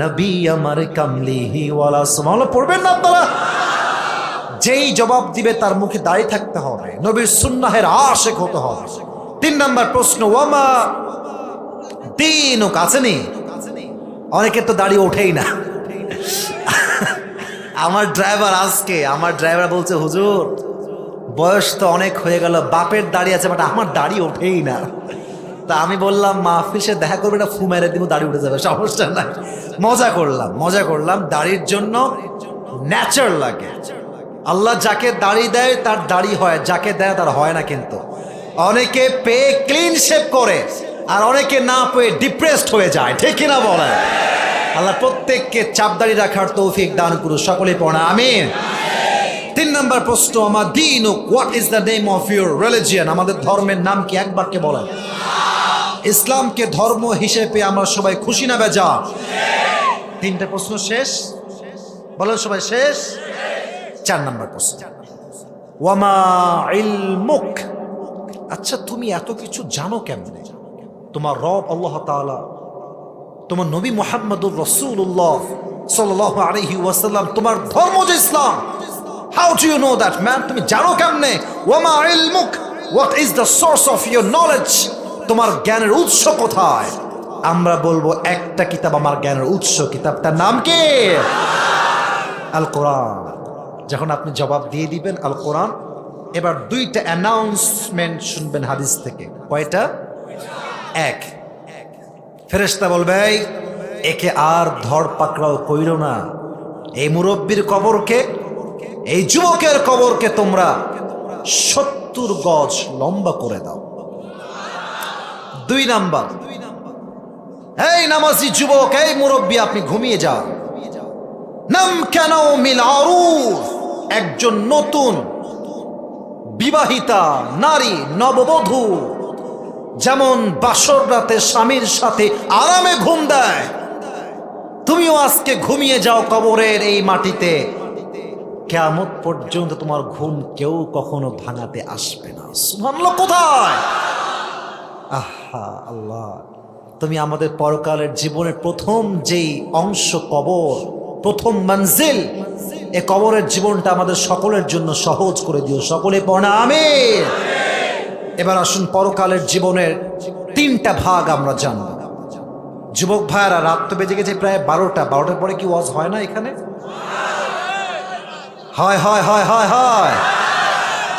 নবী আমার কামলিহিওয়ালা। সুবহানাল্লাহ পড়বেন না আপনারা? যেই জবাব দিবে তার মুখে দাঁড়িয়ে থাকতে হবে, নবীর সুন্নাহের আশিক হতে হবে। 3 নম্বর প্রশ্ন, ওয়ামা দিনুক আছেনি? অনেকের তো দাড়ি ওঠেই না। আমার ড্রাইভার বলছে, হুজুর বয়স তো অনেক হয়ে গেল, বাপের দাড়ি আছে বাট আমার দাড়ি ওঠেই না। তা আমি বললাম, মাহফিল সে দেখা করবে না, ফু মেরে দিব, দাড়ি উঠে যাবে, সমস্যা নাই। মজা করলাম। দাড়ির জন্য ন্যাচার লাগে। আল্লাহ যাকে দাড়ি দেয় তার দাড়ি হয়, যাকে দেয় তার হয় না। কিন্তু অনেকে পেয়ে ক্লিন শেভ করে আর অনেকে না পেয়ে ডিপ্রেসড হয়ে যায়, ঠিক কিনা বলে? আল্লাহ প্রত্যেককে চাপ দাড়ি রাখার তৌফিক দান করুন, সকলে পড়া আমিন। 3 নম্বর প্রশ্ন, আমার দিন, what is the name of your religion? আমাদের ধর্মের নাম কি? এক বাক্যে বলেন। ইসলামকে ধর্ম হিসেবে আমরা সবাই খুশি না বেজা? 3টা প্রশ্ন শেষ, বলেন সবাই শেষ। 4 নম্বর প্রশ্ন, ওয়ামা ইলমুক? আচ্ছা তুমি এত কিছু জানো কেমনে? তোমার রব আল্লাহ তাআলা, তোমার নবী মুহাম্মদুর রাসূলুল্লাহ সাল্লাল্লাহু আলাইহি ওয়াসাল্লাম, তোমার ধর্ম যে Islam, how do you know that man? তুমি জানো কেমনে? ওয়ামা ইলমুক, what is the source of your knowledge? তোমার জ্ঞানের উৎস কোথায়? আমরা বলবো একটা কিতাব আমার জ্ঞানের উৎস, কিতাবটার নাম কি? আল কোরআন। যখন আপনি জবাব দিয়ে দিবেন আল কোরআন, এবার 2টা অ্যানাউন্সমেন্ট শুনবেন হাদিস থেকে। কয়টা? 1, ফেরেশতা বলবে একে আর ধর পাকড়াও কইরো না, এই মুরব্বীর কবরকে, এই যুবকের কবরকে তোমরা 70 গজ লম্বা করে দাও। 2 নাম্বার, এই নামাজি যুবক, এই মুরব্বী আপনি ঘুমিয়ে যান। নাম কেন মিল আরুফ, একজন নতুন বিবাহিতা নারী নববধূ যেমন বাসর রাতে স্বামীর সাথে আরামে ঘুম দেয়, তুমিও আজকে ঘুমিয়ে যাও কবরের এই মাটিতে। কিয়ামত পর্যন্ত তোমার ঘুম কেউ কখনো ভাঙাতে আসবে না। সুবহানাল্লাহ। কোথায়? আহা আল্লাহ, তুমি আমাদের পরকালের জীবনের প্রথম যেই অংশ কবর, প্রথম মঞ্জিল, এ কবরের জীবনটা আমাদের সকলের জন্য সহজ করে দিও, সকলে পড়া আমিন। এবার আসুন, পরকালের জীবনের 3টা ভাগ আমরা জানব। যুবক ভাইরা, রাত তো বেজে গেছে প্রায় 12টার পরে কি ওয়াজ হয় না এখানে? হয়।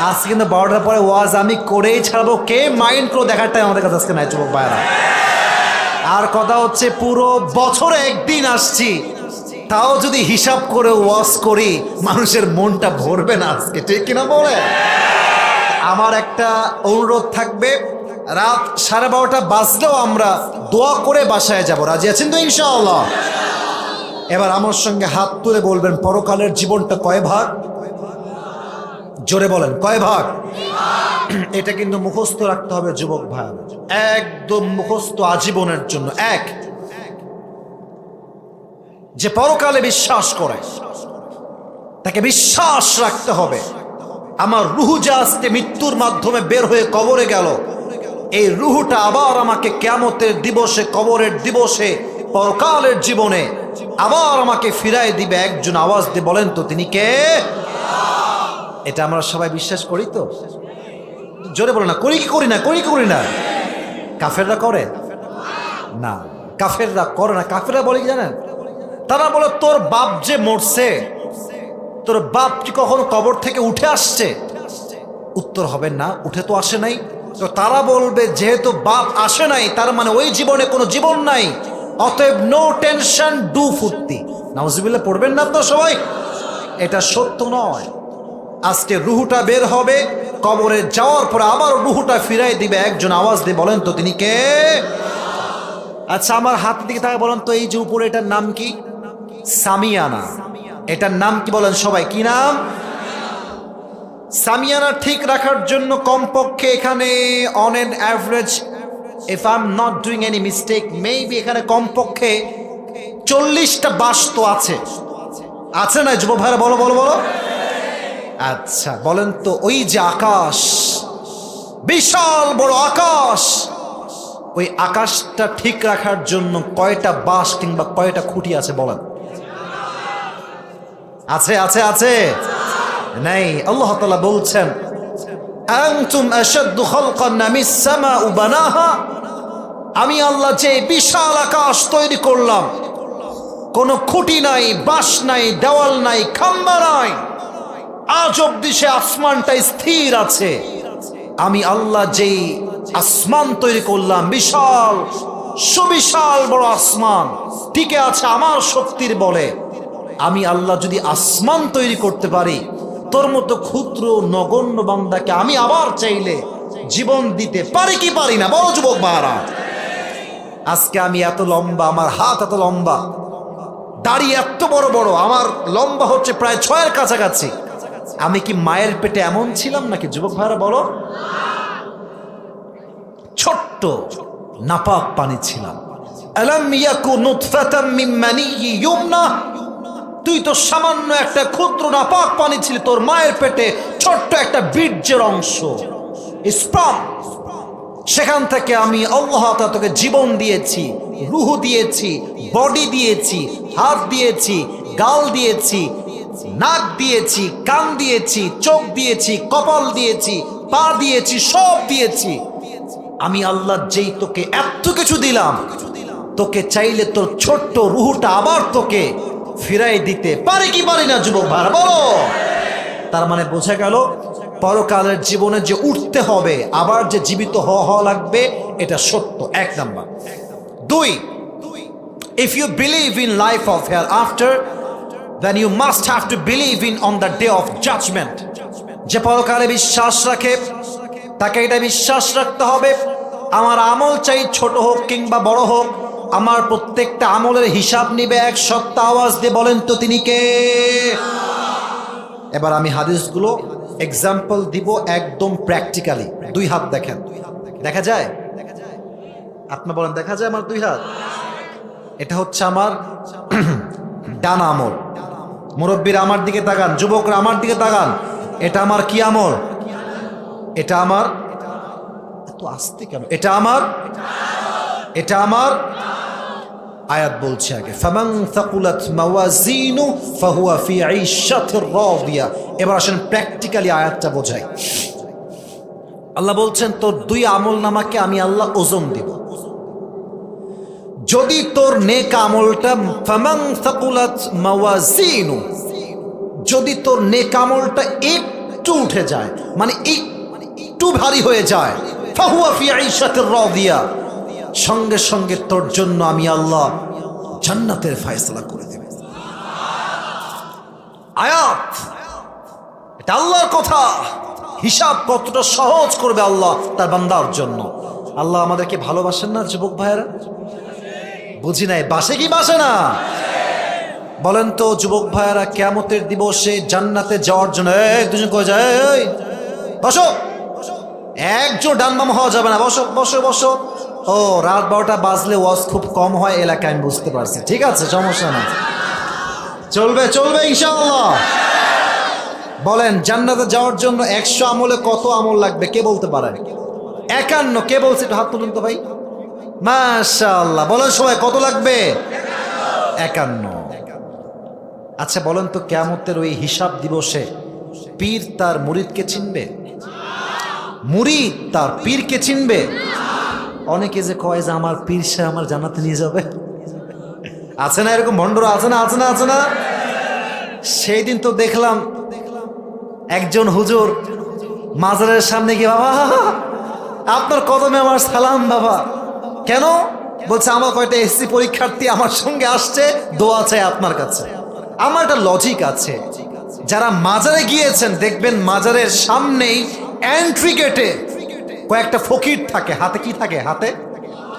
আজকে কিন্তু 12টার পরে ওয়াজ আমি করেই ছাড়বো, কে মাইন্ড করে দেখার টাইম আমাদের কাছে আজকে নাই যুবক ভাইরা। আর কথা হচ্ছে, পুরো বছরে একদিন আসছি, তাও যদি হিসাব করে ওয়াজ করি মানুষের মনটা ভরবে না আজকে, ঠিক কিনা বলে? আমার একটা অনুরোধ থাকবে, রাত 12:30 বাজলেও আমরা দোয়া করে বাসায় যাব, রাজি আছেন তো ইনশাআল্লাহ? এবার আমার সঙ্গে হাত তুলে বলবেন, পরকালের জীবনটা কয় ভাগ? জোরে বলেন, কয় ভাগ? এটা কিন্তু মুখস্থ রাখতে হবে যুবক ভাই, একদম মুখস্থ আজীবনের জন্য। 1, যে পরকালে বিশ্বাস করে তাকে বিশ্বাস রাখতে হবে, আমার রুহু যে আজকে মৃত্যুর মাধ্যমে বের হয়ে কবরে গেল, এই রুহুটা আবার আমাকে কিয়ামতের দিবসে, কবরের দিবসে, পরকালের জীবনে আবার আমাকে ফিরাই দিবে একজন, আওয়াজ দিয়ে বলেন তো তিনি কে? এটা আমরা সবাই বিশ্বাস করি তো? জোরে বলো না, করি কি করি না, করি কি করি না? কাফেররা করে না, কাফেররা করে না। কাফেররা বলে কি জানেন? তারা বলে তোর বাপ যে মরছে, তোর বাপ কি কখনো কবর থেকে উঠে আসছে? উত্তর হবে না, উঠে তো আসে নাই। তো তারা বলবে যেহেতু বাপ আসে নাই তার মানে ওই জীবনে কোনো জীবন নাই, অতএব নো টেনশন, ডু ফুর্তি। নাউজুবিল্লাহ পড়বেন না তো সবাই? এটা সত্য নয়। আজকে রুহুটা বের হবে, কবরে যাওয়ার পরে আবার রুহুটা ফিরাই দিবে একজন, আওয়াজ দিয়ে বলেন তো তিনি কে? আচ্ছা আমার হাত দিকে তাকে বলেন তো, এই যে উপরে এটার নাম কি? সামিয়ানা। এটার নাম কি বলেন সবাই, কি নাম? সামিয়ানা ঠিক রাখার জন্য কমপক্ষে এখানে on an average, if I am not doing any mistake, maybe এখানে কমপক্ষে 40টা বাঁশ তো আছে, আছে না যুবক ভাইরা? বলো বলো বলো। আচ্ছা বলেন তো, ওই যে আকাশ, বিশাল বড় আকাশ, ওই আকাশটা ঠিক রাখার জন্য কয়টা বাঁশ কিংবা কয়টা খুঁটি আছে বলেন? আছে আছে আছে নাই? আল্লাহ তাআলা বলছেন আনতুম আশাদ্দু খালকান মিস সামাউ বানাহা, আমি আল্লাহ যে বিশাল আকাশ তৈরি করলাম, কোনো খুঁটি নাই, বাঁশ নাই, দেওয়াল নাই, খাম্বা নাই, আজ অব্দি সে আসমানটা স্থির আছে। আমি আল্লাহ যেই আসমান তৈরি করলাম, বিশাল সুবিশাল বড় আসমান, টিকে আছে আমার শক্তির বলে। আমি আল্লাহ যদি আসমান তৈরি করতে পারি, তোর মতো ক্ষুদ্র নগণ্য বান্দাকে আমি আবার চাইলে জীবন দিতে পারি কি পারি না? বড় যুবক ভাইরা, আজকে আমি এত লম্বা, আমার হাত এত লম্বা, দাড়ি এত বড় বড়, আমার লম্বা হচ্ছে প্রায় 6-এর কাছাকাছি। আমি কি মায়ের পেটে এমন ছিলাম নাকি যুবক ভাইরা? বলো। ছোট্ট নাপাক পানি ছিলাম। আলাম ইয়াকু নুতফাতাম মিন মানিয়্যি ইউমনা, তুই তো সামান্য একটা ক্ষুদ্র নাপাক পানি ছিলি তোর মায়ের পেটে, ছোট্ট একটা বীর্যের অংশ, স্পার্ম। সেখান থেকে আমি আল্লাহ তাআলা তোকে জীবন দিয়েছি, রূহ দিয়েছি, বডি দিয়েছি, হাত দিয়েছি, গাল দিয়েছি, নাক দিয়েছি, কান দিয়েছি, চোখ দিয়েছি, কপাল দিয়েছি, পা দিয়েছি, সব দিয়েছি। আমি আল্লাহ যেই তোকে এত কিছু দিলাম, তোকে চাইলে তোর ছোট্ট রুহটা আবার তোকে ফিরাই দিতে পারে কি পারি না যুবক ভাইরা? বলো। তার মানে বোঝা গেল পরকালের জীবনে যে উঠতে হবে, আবার যে জীবিত হওয়া লাগবে, এটা সত্য, এক number. 2, if you believe in life of hereafter, then you must have to believe in on the day of judgment. যে পরকালে বিশ্বাস রাখে তাকে এটা বিশ্বাস রাখতে হবে, আমার আমল চাই ছোট হোক কিংবা বড় হোক, আমার প্রত্যেকটা আমলের হিসাব নিবে এক সত্তা। আওয়াজ দিয়ে বলেন তো তিনি কে? এবার আমি হাদিসগুলো এক্সাম্পল দিব একদম প্র্যাকটিক্যালি। 2 হাত দেখেন, দেখা যায়? আপনি বলেন দেখা যায় আমার 2 হাত? এটা হচ্ছে আমার ডান আমল। মুরব্বীরা আমার দিকে তাকান, যুবকরা আমার দিকে তাকান, এটা আমার কি আমল? এটা আমার, এত আস্তে কেন? এটা আমার, এটা আমার আয়াত বলছে আগে, ফামান থাকুলাত মাওয়াজিনু ফাহুয়া ফি আইশাতির রাদিয়া। এবার আসেন প্র্যাকটিক্যালি আয়াতটা বোঝাই। আল্লাহ বলছেন তোর 2 আমল নামাকে আমি আল্লাহ ওজন দিব। যদি তোর নেক আমলটা, ফামান থাকুলাত মাওয়াজিনু, যদি তোর নেক আমলটা একটু উঠে যায়, মানে একটু ভারী হয়ে যায়, ফাহুয়া ফি আইশাতির রাদিয়া, সঙ্গে সঙ্গে তোর জন্য আমি আল্লাহ জান্নাতের ফয়সালা করে দেব। আয়াত, এটা আল্লাহর কথা। হিসাব কতটা সহজ করবে আল্লাহ তার বান্দার জন্য। আল্লাহ আমাদেরকে ভালোবাসেন না যুবক ভাইয়েরা? বুঝি নাই, বাসে কি বাসে না? বলেন তো যুবক ভাইয়েরা, কিয়ামতের দিবসে জান্নাতে যাওয়ার জন্য দুজন কয়ে যায়, এই বসো, একজন ডান বাম হওয়া যাবে না, বসো বসো বসো। ও রাত 12টা বাজলে ওয়াজ খুব কম হয় এলাকায়, আমি বুঝতে পারছি, ঠিক আছে, সমস্যা না, চলবে চলবে ইনশাআল্লাহ। বলেন জান্নাতে যাওয়ার জন্য 100 আমলে কত আমল লাগবে কে বলতে পারে? 51। কে বলছে একটু হাত তুলুন তো ভাই। মাশাআল্লাহ, বলেন সবাই কত লাগবে? 51। আচ্ছা বলেন তো, কিয়ামতের ওই হিসাব দিবসে পীর তার মুরিদকে চিনবে? মুরিদ তার পীরকে চিনবে? অনেকে যে কয় যে আমার পীর সে আমার জান্নাতে নিয়ে যাবে, আছে না এরকম ভণ্ডরা? আছে না, আছে না, আছে না? সেই দিন তো দেখলাম একজন হুজুর মাজারের সামনে গিয়ে, বাবা আপনার কদমে আমার সালাম বাবা। কেন? বলছে আমার কয়টা এসসি পরীক্ষার্থী আমার সঙ্গে আসছে, দোয়া চাই আপনার কাছে। আমার একটা লজিক আছে, যারা মাজারে গিয়েছেন দেখবেন মাজারের সামনেই এন্ট্রি গেটে কয়েকটা ফকির থাকে, হাতে কি থাকে? হাতে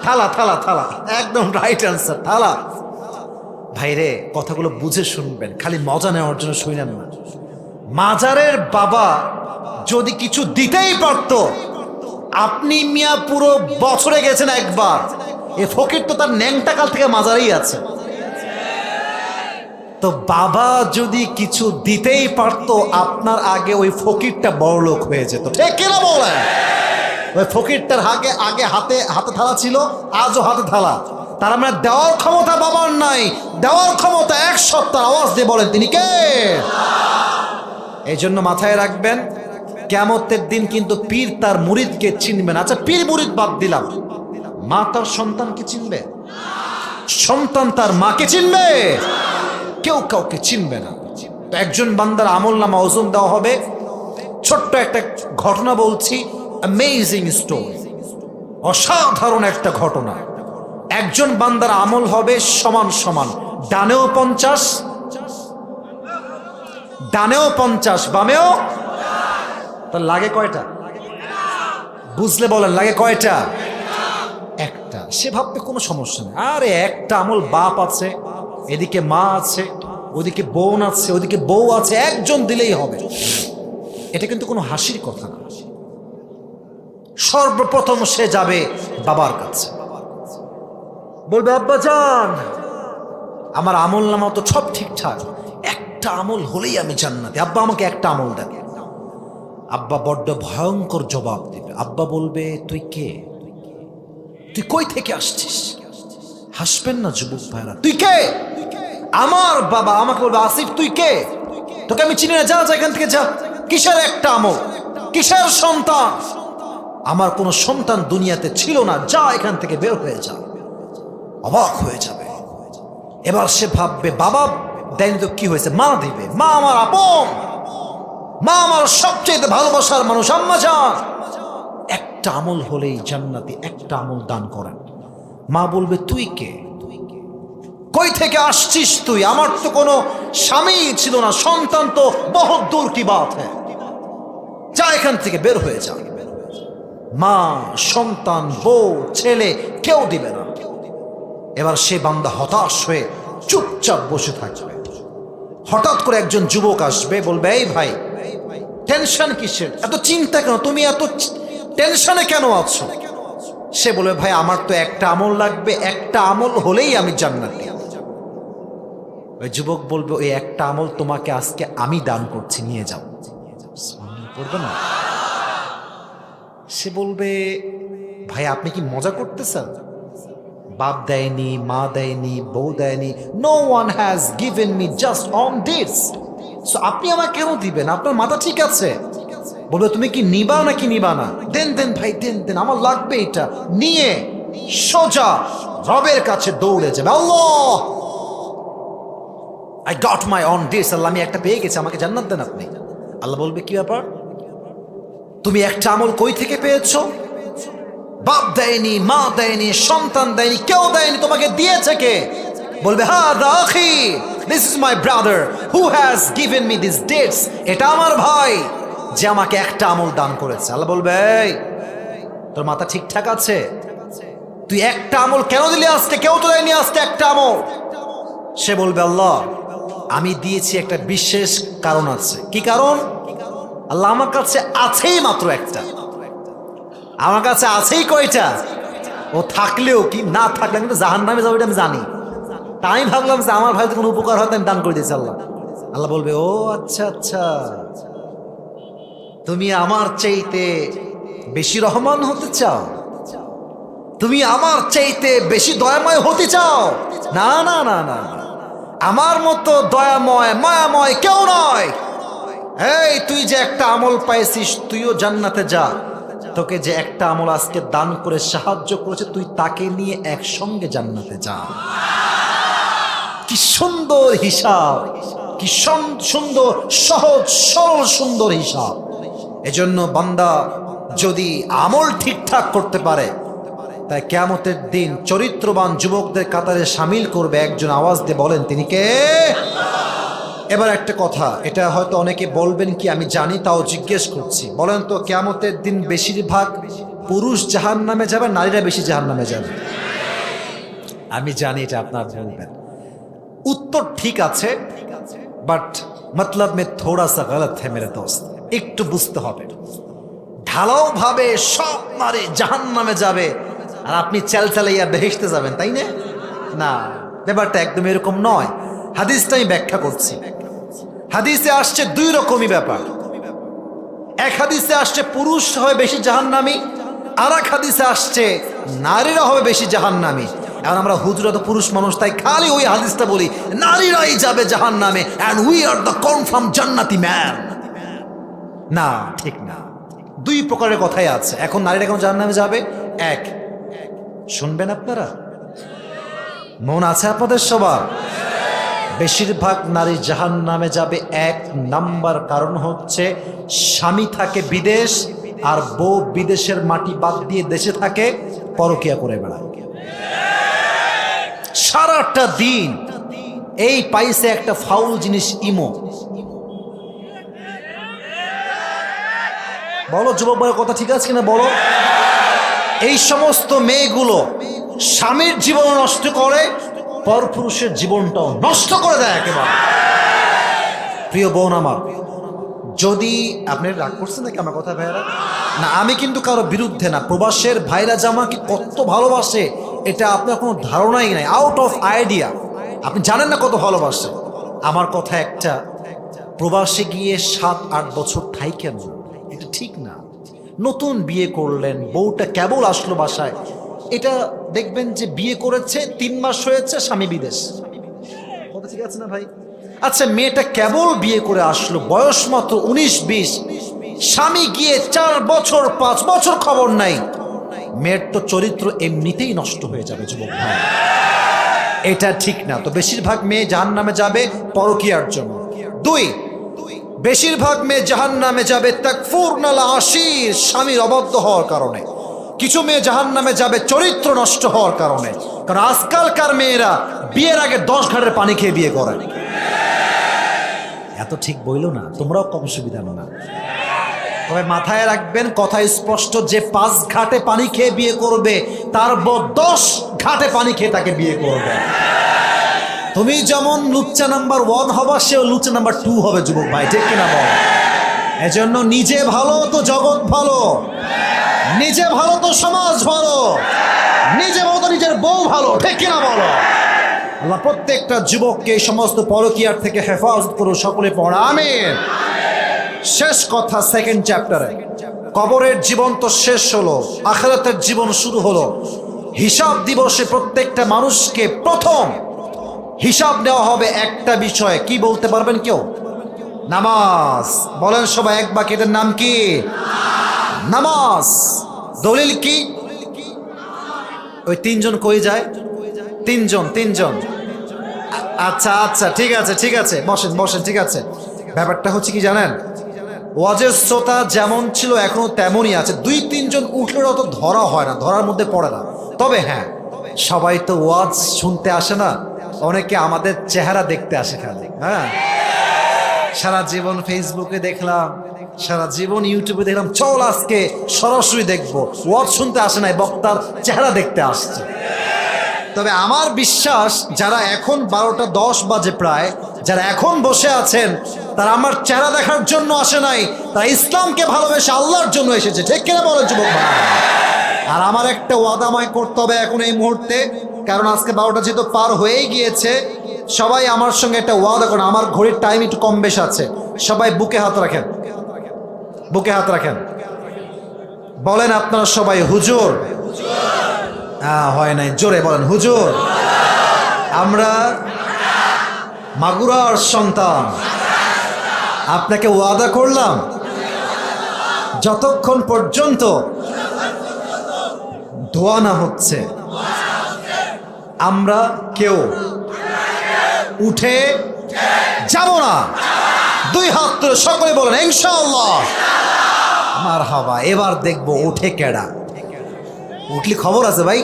থালা, থালা, থালা। একদম রাইট অ্যান্সার, থালা। ভাইরে কথাগুলো বুঝে শুনবেন, খালি মজা নেওয়ার জন্য শুনেন না। মাজারের বাবা যদি কিছু দিতেই পারত, আপনি মিয়া পুরো বছরে গেছেন একবার, এ ফকির তো তার ন্যাংটা কাল থেকে মাজারেই আছে। তো বাবা যদি কিছু দিতেই পারতো, আপনার আগে ওই ফকিরটা বড়লোক হয়ে যেত। ঠিক কিনা বলেন? ওই ফকিরটার আগে হাতে হাতে থালা ছিল, আজও হাতে থালা। তার মানে দেওয়ার ক্ষমতা বাবার নাই, দেওয়ার ক্ষমতা এক সপ্তাহ। আওয়াজ দিয়ে বলেন তিনি কে? এই জন্য মাথায় রাখবেন, কিয়ামতের দিন কিন্তু পীর তার মুরিদকে চিনবেন। আচ্ছা পীর মুরিদ বাদ দিলাম, মা তার সন্তানকে চিনবে? সন্তান তার মাকে চিনবে? কেউ কাউকে চিনবে না। তো একজন বান্দার আমলনামা ওজন দেওয়া হবে। ছোট্ট একটা ঘটনা বলছি, অ্যামেজিং স্টোরি, অসাধারণ একটা ঘটনা। একজন বান্দার আমল হবে সমান সমান, ডানেও 50, ডানেও 50, বামেও। তার লাগে কয়টা? বুঝলে বলেন লাগে কয়টা? একটা। সে ভাববে কোনো সমস্যা নেই, আরে একটা আমল, বাপ আছে, এদিকে মা আছে, ওদিকে বোন আছে, ওদিকে বউ আছে, একজন দিলেই হবে। এটা কিন্তু কোনো হাসির কথা না। সর্বপ্রথম সে যাবে বাবার কাছে, বলবে আব্বা জান আমার আমল নামা তো সব ঠিকঠাক, একটা আমল হলেই আমি জান্নাতে, আব্বা আমাকে একটা আমল দেন। আব্বা বড্ড ভয়ঙ্কর জবাব দিবে। আব্বা বলবে তুই কে? তুই কই থেকে আসছিস? হাসবেন না যুবক ভাইরা, তুই কে? আমার বাবা আমাকে বলবে আসিফ তুই কে? তোকে আমি চিনি না, যা যা এখান থেকে যা। কিসের একটা আমল? কিসের সন্তান? আমার কোনো সন্তান দুনিয়াতে ছিল না, যা এখান থেকে বের হয়ে যা। অবাক হয়ে যাবে। এবার সে ভাববে বাবা দেয়নি তো কি হয়েছে, মা দিবে। মা আমার আপন, মা আমার সবচেয়ে ভালোবাসার মানুষ, আম্মা জান একটা আমল হলেই জান্নাতি, একটা আমল দান করেন। মা বলবে তুই কে? কই থেকে আসছিস তুই? আমার তো কোনো স্বামী ছিল না, সন্তান তো বহুত দূর কি বাত হ্যায়, যা এখান থেকে বের হয়ে যা। মা, সন্তান, বউ, ছেলে কেউ দিবে না। এবার সে বান্দা হতাশ হয়ে চুপচাপ বসে থাকবে। হঠাৎ করে একজন যুবক আসবে, বলবে এই ভাই টেনশন কিসের, এত চিন্তা কেন, তুমি এত টেনশনে কেন আছো? সে বলবে ভাই আমার তো একটা আমল লাগবে, একটা আমল হলেই আমি জান্নাতি। ওই যুবক বলবে ওই একটা আমল তোমাকে আজকে আমি দান করছি, নিয়ে যাও। করবে না? সে বলবে ভাই আপনি কি মজা করতেছেন? বাপ দেয়নি, মা দেয়নি, বউ দেয়নি, no one has given me just on this, so আপনি আমাকে কেন দিবেন? আপনার মাথা ঠিক আছে? বলবে তুমি কি নিবা নাকি নিবা না? দেন দেন ভাই দেন দেন, আমার লাগবে এটা। নিয়ে সোজা রবের কাছে দৌড়ে যাবে, Allah I got my on this, Allah আমি একটা পেয়ে গেছি, আমাকে জান্নাত দেন আপনি। আল্লাহ বলবে কি ব্যাপার, তুমি একটা আমল কই থেকে পেয়েছো? বাপ দেয়নি, মা দেয়নি, সন্তান দেয়নি, কেউ দেয়নি, তোমাকে দিয়েছে কে? বলবে হাদা আখি, this is my brother who has given me this dates, এটা আমার ভাই যে আমাকে একটা আমল দান করেছে। আল্লাহ বলবে এই তোর মাথা ঠিকঠাক আছে? তুই একটা আমল কেন দিলি আজকে? কেউ তো দেয়নি আজকে একটা আমল। সে বলবে আল্লাহ আমি দিয়েছি একটা বিশেষ কারণ আছে। কি কারণ? আল্লাহ আমার কাছে আছেই মাত্র একটা। আমার কাছে আছেই কয়টা? ও থাকলেও কি না থাকলে কিন্তু জাহান্নামে যাবে, এটা আমি জানি। তাই আমি ভাবলাম যে আমার ভাই কোনো উপকার হয়তো আমি দান করে দিয়েছি। আল্লাহ আল্লাহ বলবে ও আচ্ছা আচ্ছা, তুমি আমার চাইতে বেশি রহমান হতে চাও, তুমি আমার চাইতে বেশি দয়াময় হতে চাও? না না না না, আমার মতো দয়াময় মায়াময় কেউ নয়। এই তুই যে একটা আমল পাইছিস, তুইও জান্নাতে যা। তোকে যে একটা আমল আজকে দান করে সাহায্য করেছে, তুই তাকে নিয়ে একসঙ্গে জান্নাতে যা। কি সুন্দর হিসাব, কি সুন্দর সহজ সরল সুন্দর হিসাব। এজন্য বান্দা যদি আমল ঠিকঠাক করতে পারে, তাই কিয়ামতের দিন চরিত্রবান যুবকদের কাতারে সামিল করবে একজন। আওয়াজ দিয়ে বলেন তিনি কে? এবার একটা কথা, এটা হয়তো অনেকে বলবেন কি আমি জানি, তাও জিজ্ঞেস করছি। বলেন তো, কিয়ামতের দিন বেশিরভাগ পুরুষ জাহান্নামে যাবে, নারীরা বেশি জাহান্নামে যাবে? আমি জানি এটা আপনার বলবেন। উত্তর ঠিক আছে, বাট মতলব মে থোড়া সা গলত হ্যায় মেরে দোস্ত। একটু বুঝতে হবে, ঢালাও ভাবে সব নারী জাহান্নামে যাবে আর আপনি চালাইয়া বেহেশতে যাবেন, তাই না? না, ব্যাপারটা একদম এরকম নয়। হাদিসটা আমি ব্যাখ্যা করছি। হাদিসে আসছে দুই রকমই ব্যাপার। এক হাদিসে আসছে পুরুষ হবে বেশি জাহান্নামী, আর এক হাদিসে আসছে নারীরা হবে বেশি জাহান্নামী। এখন আমরা হুজুরা তো পুরুষ মানুষ, তাই খালি ওই হাদিসটা বলি, নারীরাই যাবে জাহান্নামে and we are the confirm জান্নাতি ম্যান। না, ঠিক না। দুই প্রকারের কথাই আছে। এখন নারীরা এখন জাহান্নামে যাবে, এক, শুনবেন আপনারা, মন আছে আপনাদের সবার? বেশিরভাগ নারী জাহান্নামে যাবে। এক নাম্বার কারণ হচ্ছে স্বামী থাকে বিদেশ আর বউ বিদেশের মাটি বাদ দিয়ে দেশে থাকে, পরকিয়া করে বেড়ায় সারাটা দিন। এই পাইছে একটা ফাউল জিনিস, ইমো। বলো যুবক ভাইয়ের কথা ঠিক আছে কিনা বলো? এই সমস্ত মেয়েগুলো স্বামীর জীবন নষ্ট করে, পরপুরুষের জীবনটাও নষ্ট করে দেয় একেবারে। প্রিয় বোন আমার, যদি আপনি রাগ করছেন নাকি আমার কথা ভাইয়েরা? না, আমি কিন্তু কারো বিরুদ্ধে না। প্রবাসের ভাইরা যে আমাকে কত ভালোবাসে এটা আপনার কোনো ধারণাই নাই, আউট অফ আইডিয়া। আপনি জানেন না কত ভালোবাসে। আমার কথা একটা, প্রবাসে গিয়ে 7-8 বছর ঠাই কেন? এটা ঠিক না। নতুন বিয়ে করলেন, বউটা কেবল আসলো বাসায়, এটা দেখবেন যে বিয়ে করেছে 3 মাস হয়েছে, স্বামী বিদেশ। কথা ঠিক আছে না ভাই? আচ্ছা, মেয়েটা কেবল বিয়ে করে আসলো, বয়স মাত্র 19-20, স্বামী গিয়ে 4 বছর 5 বছর খবর নাই। মেয়ের তো চরিত্র এমনিতেই নষ্ট হয়ে যাবে যুবক ভাই, এটা ঠিক না। তো বেশিরভাগ মেয়ে জাহান্নামে যাবে পরকীয়ার জন্য। 2, বেশিরভাগ মেয়ে জাহান্নামে যাবে তাকফুরনাল আশির, স্বামীর অবাধ্য হওয়ার কারণে। কিছু মেয়ে জাহান্নামে যাবে চরিত্র নষ্ট হওয়ার কারণে। কারণ আজকালকার মেয়েরা বিয়ের আগে 10 ঘাটের পানি খেয়ে বিয়ে করে। এত ঠিক বইল না, তোমরাও কম সুবিধা না। তবে মাথায় রাখবেন, কথা স্পষ্ট, যে 5 ঘাটে পানি খেয়ে বিয়ে করবে তার 10 ঘাটে পানি খেয়ে তাকে বিয়ে করবে। তুমি যেমন লুচ্চা নাম্বার 1 হবা, সেও লুচ্চা নাম্বার 2 হবে যুবক ভাই, ঠিক কিনা বল? এজন্য নিজে ভালো তো জগৎ ভালো, নিজে ভালো তো সমাজ ভালো, নিজে ভালো তো নিজের বউ ভালো, ঠিক কিনা বলো? আল্লাহ প্রত্যেকটা যুবককে এই সমস্ত পরকীয়ার থেকে হেফাজত করো, সকলে পড়া আমিন। শেষ কথা, 2nd চ্যাপ্টারে কবরের জীবন তো শেষ হলো, আখিরাতের জীবন শুরু হলো। হিসাব দিবসে প্রত্যেকটা মানুষকে প্রথম হিসাব নেওয়া হবে একটা বিষয়ে। কি বলতে পারবেন কেউ? নামাজ। বলেন সবাই এক বাক্যে, এটার নাম কি? নামাজ। দলিল কি? ওই 3 জন কই যায়? 3 জন। আচ্ছা আচ্ছা, ঠিক আছে ঠিক আছে, বসেন ঠিক আছে। ব্যাপারটা হচ্ছে কি জানেন, ওয়াজের শ্রোতা যেমন ছিল এখনো তেমনই আছে। 2-3 জন উঠলে অত ধরা হয় না, ধরার মধ্যে পড়ে না। তবে হ্যাঁ, সবাই তো ওয়াজ শুনতে আসে না, অনেকে আমাদের চেহারা দেখতে আসে খালি। হ্যাঁ, সারা জীবন ফেসবুকে দেখলাম, সারা জীবন ইউটিউবে দেখলাম, চল আজকে সরাসরি দেখবো। ওয়াজ শুনতে আসে নাই, বক্তার চেহারা দেখতে আসছে। তবে আমার বিশ্বাস, যারা এখন 12টা 10 বাজে প্রায়, যারা এখন বসে আছেন, তারা আমার চেহারা দেখার জন্য আসে নাই, তারা ইসলামকে ভালোবেসে আল্লাহর জন্য এসেছে, ঠিক কিনা বলে যুবক ভাই? আর আমার একটা ওয়াদাময় করতে হবে এখন এই মুহূর্তে, কারণ আজকে 12টা যেহেতু পার হয়েই গিয়েছে। সবাই আমার সঙ্গে একটা ওয়াদা করেন, আমার ঘড়ির টাইম একটু কম বেশ আছে, সবাই বুকে হাত রাখেন, বুকে হাত রাখেন। বলেন আপনারা সবাই হুজুর। হয় নাই, জোরে বলেন হুজুর। আমরা মাগুরার সন্তান। আপনাকে ওয়াদা করলাম, যতক্ষণ পর্যন্ত দোয়া না হচ্ছে আমরা কেউ উঠে যাব না। দুই হাত তুলে সকলে বলেন ইনশাআল্লাহ। মারহাবা। এবার দেখবো উঠে কেডা। উঠলি খবর আছে ভাই।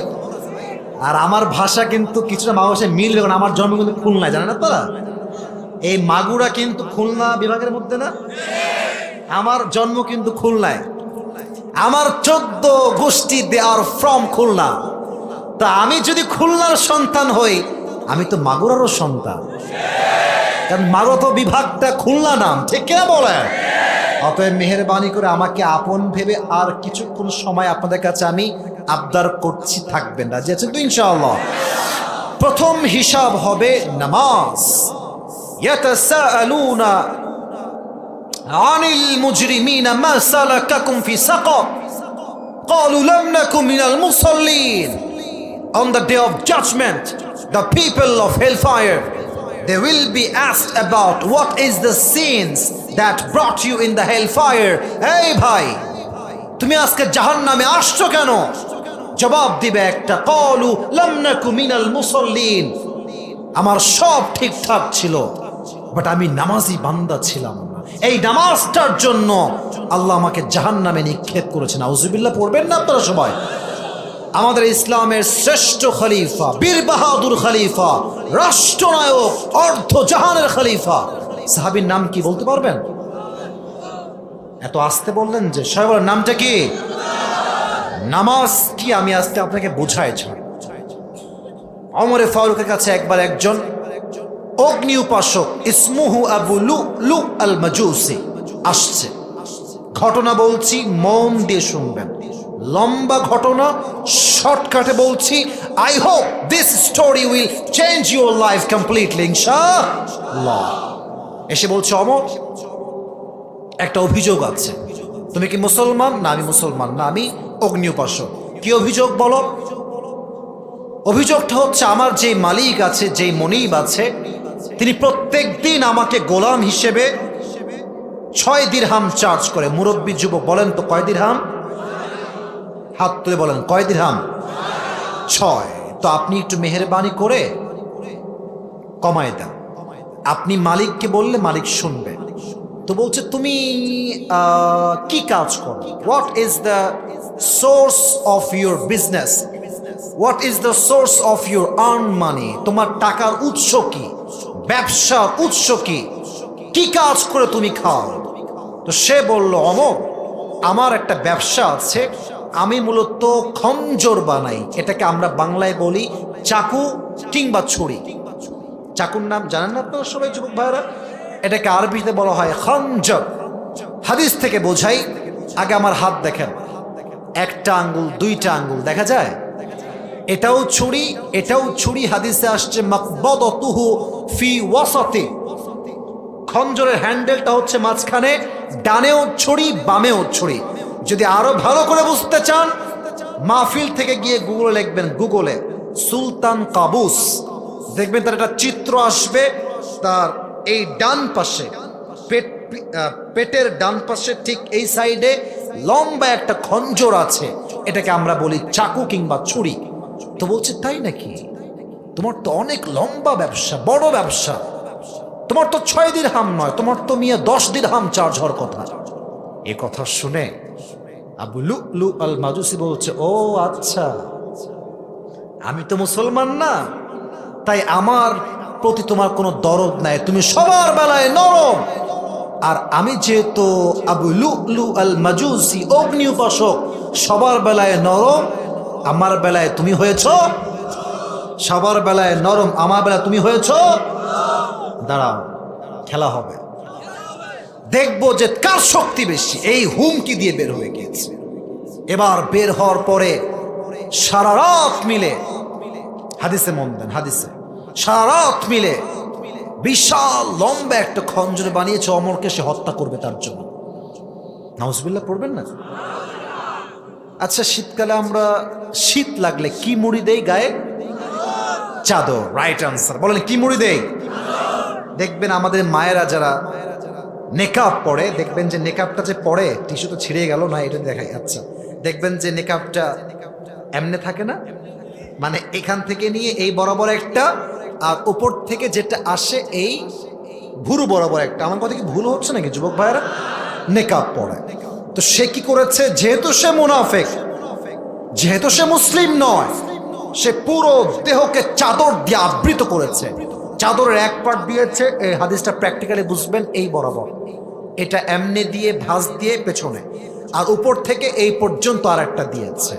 আর আমার ভাষা কিন্তু কিছুটা মানুষের মিলবে, কারণ আমার জন্ম কিন্তু খুলনায়, জানেন আপনারা? এই মাগুরা কিন্তু খুলনা বিভাগের মধ্যে না। আমার জন্ম কিন্তু খুলনায়। আমার 14 গোষ্ঠী দে আর ফ্রম খুলনা। তা আমি যদি খুলনার সন্তান হই, আমি তো মাগুরারও সন্তান, কারণ মাগুরা তো বিভাগটা খুলনা নাম, ঠিক কিনা বলেন? অতএব মেহেরবানি করে আমাকে আপন ভেবে আর কিছুক্ষণ সময় আপনাদের কাছে আমি আবদার করছি, থাকবেন, রাজি আছেন তো ইনশাআল্লাহ? প্রথম হিসাব হবে নামাজ। ইয়াতাসাআলুনা আনিল মুজরিমিনা মা সালাকাকুম ফি সাকার ক্বালু লাম নাকুম মিনাল মুসাল্লিন। On the day of judgment, the people of hellfire, they will be asked about what is the sins that brought you in the hellfire. Hey bhai, তুমি আজকে জাহান্নামে আসছো কেন? জবাব দিবে একটা, ক্বালু লাম নাকু মিনাল মুসাল্লিন। আমার সব ঠিকঠাক ছিল, বাট আমি নামাজি বান্দা ছিলাম না। এই নামাজটার জন্য আল্লাহ আমাকে জাহান্নামে নিক্ষেপ করেছেন। আউযুবিল্লাহ পড়বেন না আপনারা সবাই? আমাদের ইসলামের শ্রেষ্ঠ খলিফা, বীর বাহাদুর খলিফা, রাষ্ট্রনায়ক, অর্ধ জাহানের খলিফা, সাহাবীর নাম কি বলতে পারবেন? এত আসতে বললেন যে, সবাই বলেন নামটা কি? নামাজ কি আমি আজকে আপনাকে বুঝাইছি। ওমরে ফারুকের কাছে একবার একজন অগ্নি উপাসক ইসমুহু আবু লুলু আল মাজুসি আসছে। ঘটনা বলছি, মন দিয়ে শুনবেন, লম্বা ঘটনা, শর্টকাটে বলছি। I hope this story will change your life completely ইনশাআল্লাহ। এসে বলছে, ওমর, একটা অভিযোগ আছে। তুমি কি মুসলমান? না, আমি মুসলমান না, আমি অগ্নি উপাসক। কি অভিযোগ বলো? অভিযোগটা হচ্ছে, আমার যে মালিক আছে, যে মনিব আছে, তিনি প্রত্যেক দিন আমাকে গোলাম হিসেবে 6 দিরহাম চার্জ করে। মুরব্বী যুবক বলেন তো কয় দিরহাম? হাত তুলে বলেন কয় দিরহাম? 6। তো আপনি একটু মেহেরবানি করে কমায় দেন। আপনি মালিককে বললে মালিক শুনবে। তো বলছে, তুমি কি কাজ করো? What is the source of your business? What is the source of your earn money? তোমার টাকার উৎস কি? ব্যবসার উৎস কি? কি কাজ করে তুমি খাও? তো সে বলল, অমর, আমার একটা ব্যবসা আছে, আমি মূলত খঞ্জর বানাই। এটাকে আমরা বাংলায় বলি চাকু কিংবা ছুরি। চাকুর নাম জানেন না আপনারা সবাই যুবক ভাইরা? এটাকে আরবিতে বলা হয় খঞ্জর। হাদিস থেকে বোঝাই, আগে আমার হাত দেখেন, একটা আঙ্গুল, দুইটা আঙ্গুল দেখা যায়? এটাও ছুরি, এটাও ছুরি। হাদিসে আসছে মাকবাদাতুহু ফি ওয়াসাতি। খঞ্জরের হ্যান্ডেলটা হচ্ছে মাঝখানে, ডানেও ছুরি, বামেও ছুরি। যদি আরো ভালো করে বুঝতে চান, মাহফিল থেকে গিয়ে গুগলে লিখবেন, গুগলে সুলতান কাবুস, দেখবেন তার একটা চিত্র আসবে। তার এই ডান পাশে, পেটের ডান পাশে ঠিক এই সাইডে লম্বা একটা খঞ্জর আছে। এটাকে আমরা বলি চাকু কিংবা ছুরি। তো বলছে, তাই নাকি? তোমার তো অনেক লম্বা ব্যবসা, বড় ব্যবসা। তোমার তো 6 দিরহাম নয়, তোমার তো মিয়া 10 দিরহাম চার্জ হওয়ার কথা। এ কথা শুনে আবু লুলু আল মাজুসি বলছে, ও আচ্ছা, আমি তো মুসলমান না, তাই আমার প্রতি তোমার কোনো দরদ নাই, তুমি সবার বেলায় নরম। আর আমি যেহেতু আবু লুলু আল মাজুসি, অগ্নি উপাসক, সবার বেলায় নরম, আমার বেলায় তুমি হয়েছ। সবার বেলায় নরম, আমার বেলায় তুমি হয়েছ। দাঁড়াও, খেলা হবে, দেখবো যে কার শক্তি বেশি। এই হুমকি দিয়ে বের হয়ে গিয়েছে। এবার বের হওয়ার পরে সারা রাত মিলে, হাদিসে মন দেন, হাদিসে সারা রাত মিলে বিশাল লম্বা একটা খঞ্জর বানিয়েছে। অমরকে সে হত্যা করবে তার জন্য। নাউজুবিল্লাহ পড়বেন না? আচ্ছা, শীতকালে আমরা শীত লাগলে কি মুড়ি দেই গায়ে? চাদর। Right answer. বলেন কি মুড়ি দেই? দেখবেন আমাদের মায়েরা যারা নেকাব পরে, দেখবেন যে নেকাবটা যে পরে, টিস্যু তো ছিঁড়ে গেল না, এটা দেখাই। আচ্ছা, দেখবেন যে নেকাবটা এমনে থাকে না, মানে এখান থেকে নিয়ে এই বরাবর একটা, আর উপর থেকে যেটা আসে এই ভুরু বরাবর একটা। আমার কথা কি ভুল হচ্ছে নাকি যুবক ভাইয়েরা? নেকাব পরে। তো সে কি করেছে? যেহেতু সে মুনাফিক, যেহেতু সে মুসলিম নয়, সে পুরো দেহকে চাদর দিয়ে আবৃত করেছে। চাদরের এক পার্ট দিয়েছে, এই হাদিসটা প্র্যাকটিক্যালি বুঝবেন, এই বরাবর এটা এমনি দিয়ে ভাঁজ দিয়ে পেছনে, আর উপর থেকে এই পর্যন্ত আর একটা দিয়েছে।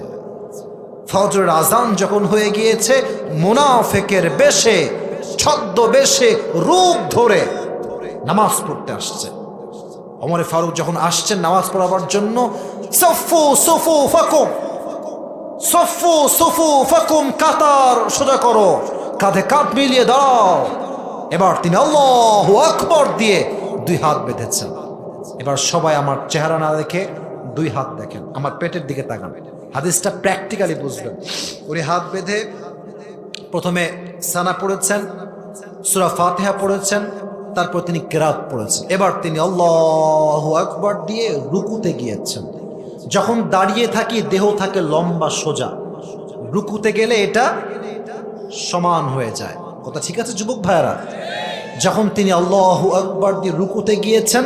ফজরের আজান যখন হয়ে গিয়েছে, মুনাফিকের বেশে, ছদ্মবেশে, রূপ ধরে নামাজ পড়তে আসছে। ওমর ফারুক যখন আসছেন নামাজ পড়াবার জন্য, সফু সফু ফাকুম, সফু সফু ফাকুম, কাতার সোজা করো, কাঁধে কাঁধ মিলিয়ে দাও। এবার তিনি আল্লাহু আকবার দিয়ে 2 হাত বেঁধেছেন। এবার সবাই আমার চেহারা না দেখে 2 হাত দেখেন, আমার পেটের দিকে তাকান, হাদিসটা প্র্যাকটিক্যালি বুঝবেন। উনি হাত বেঁধে প্রথমে সানা পড়েছেন, সূরা ফাতিহা পড়েছেন, তারপর তিনি কিরাত পড়েছেন। এবার তিনি আল্লাহু আকবার দিয়ে রুকুতে গিয়েছেন। যখন দাঁড়িয়ে থাকি দেহ থাকে লম্বা সোজা, রুকুতে গেলে এটা সমান হয়ে যায়। কথা ঠিক আছে যুবক ভাইরা? যখন তিনি আল্লাহু আকবার দিয়ে রুকুতে গিয়েছেন,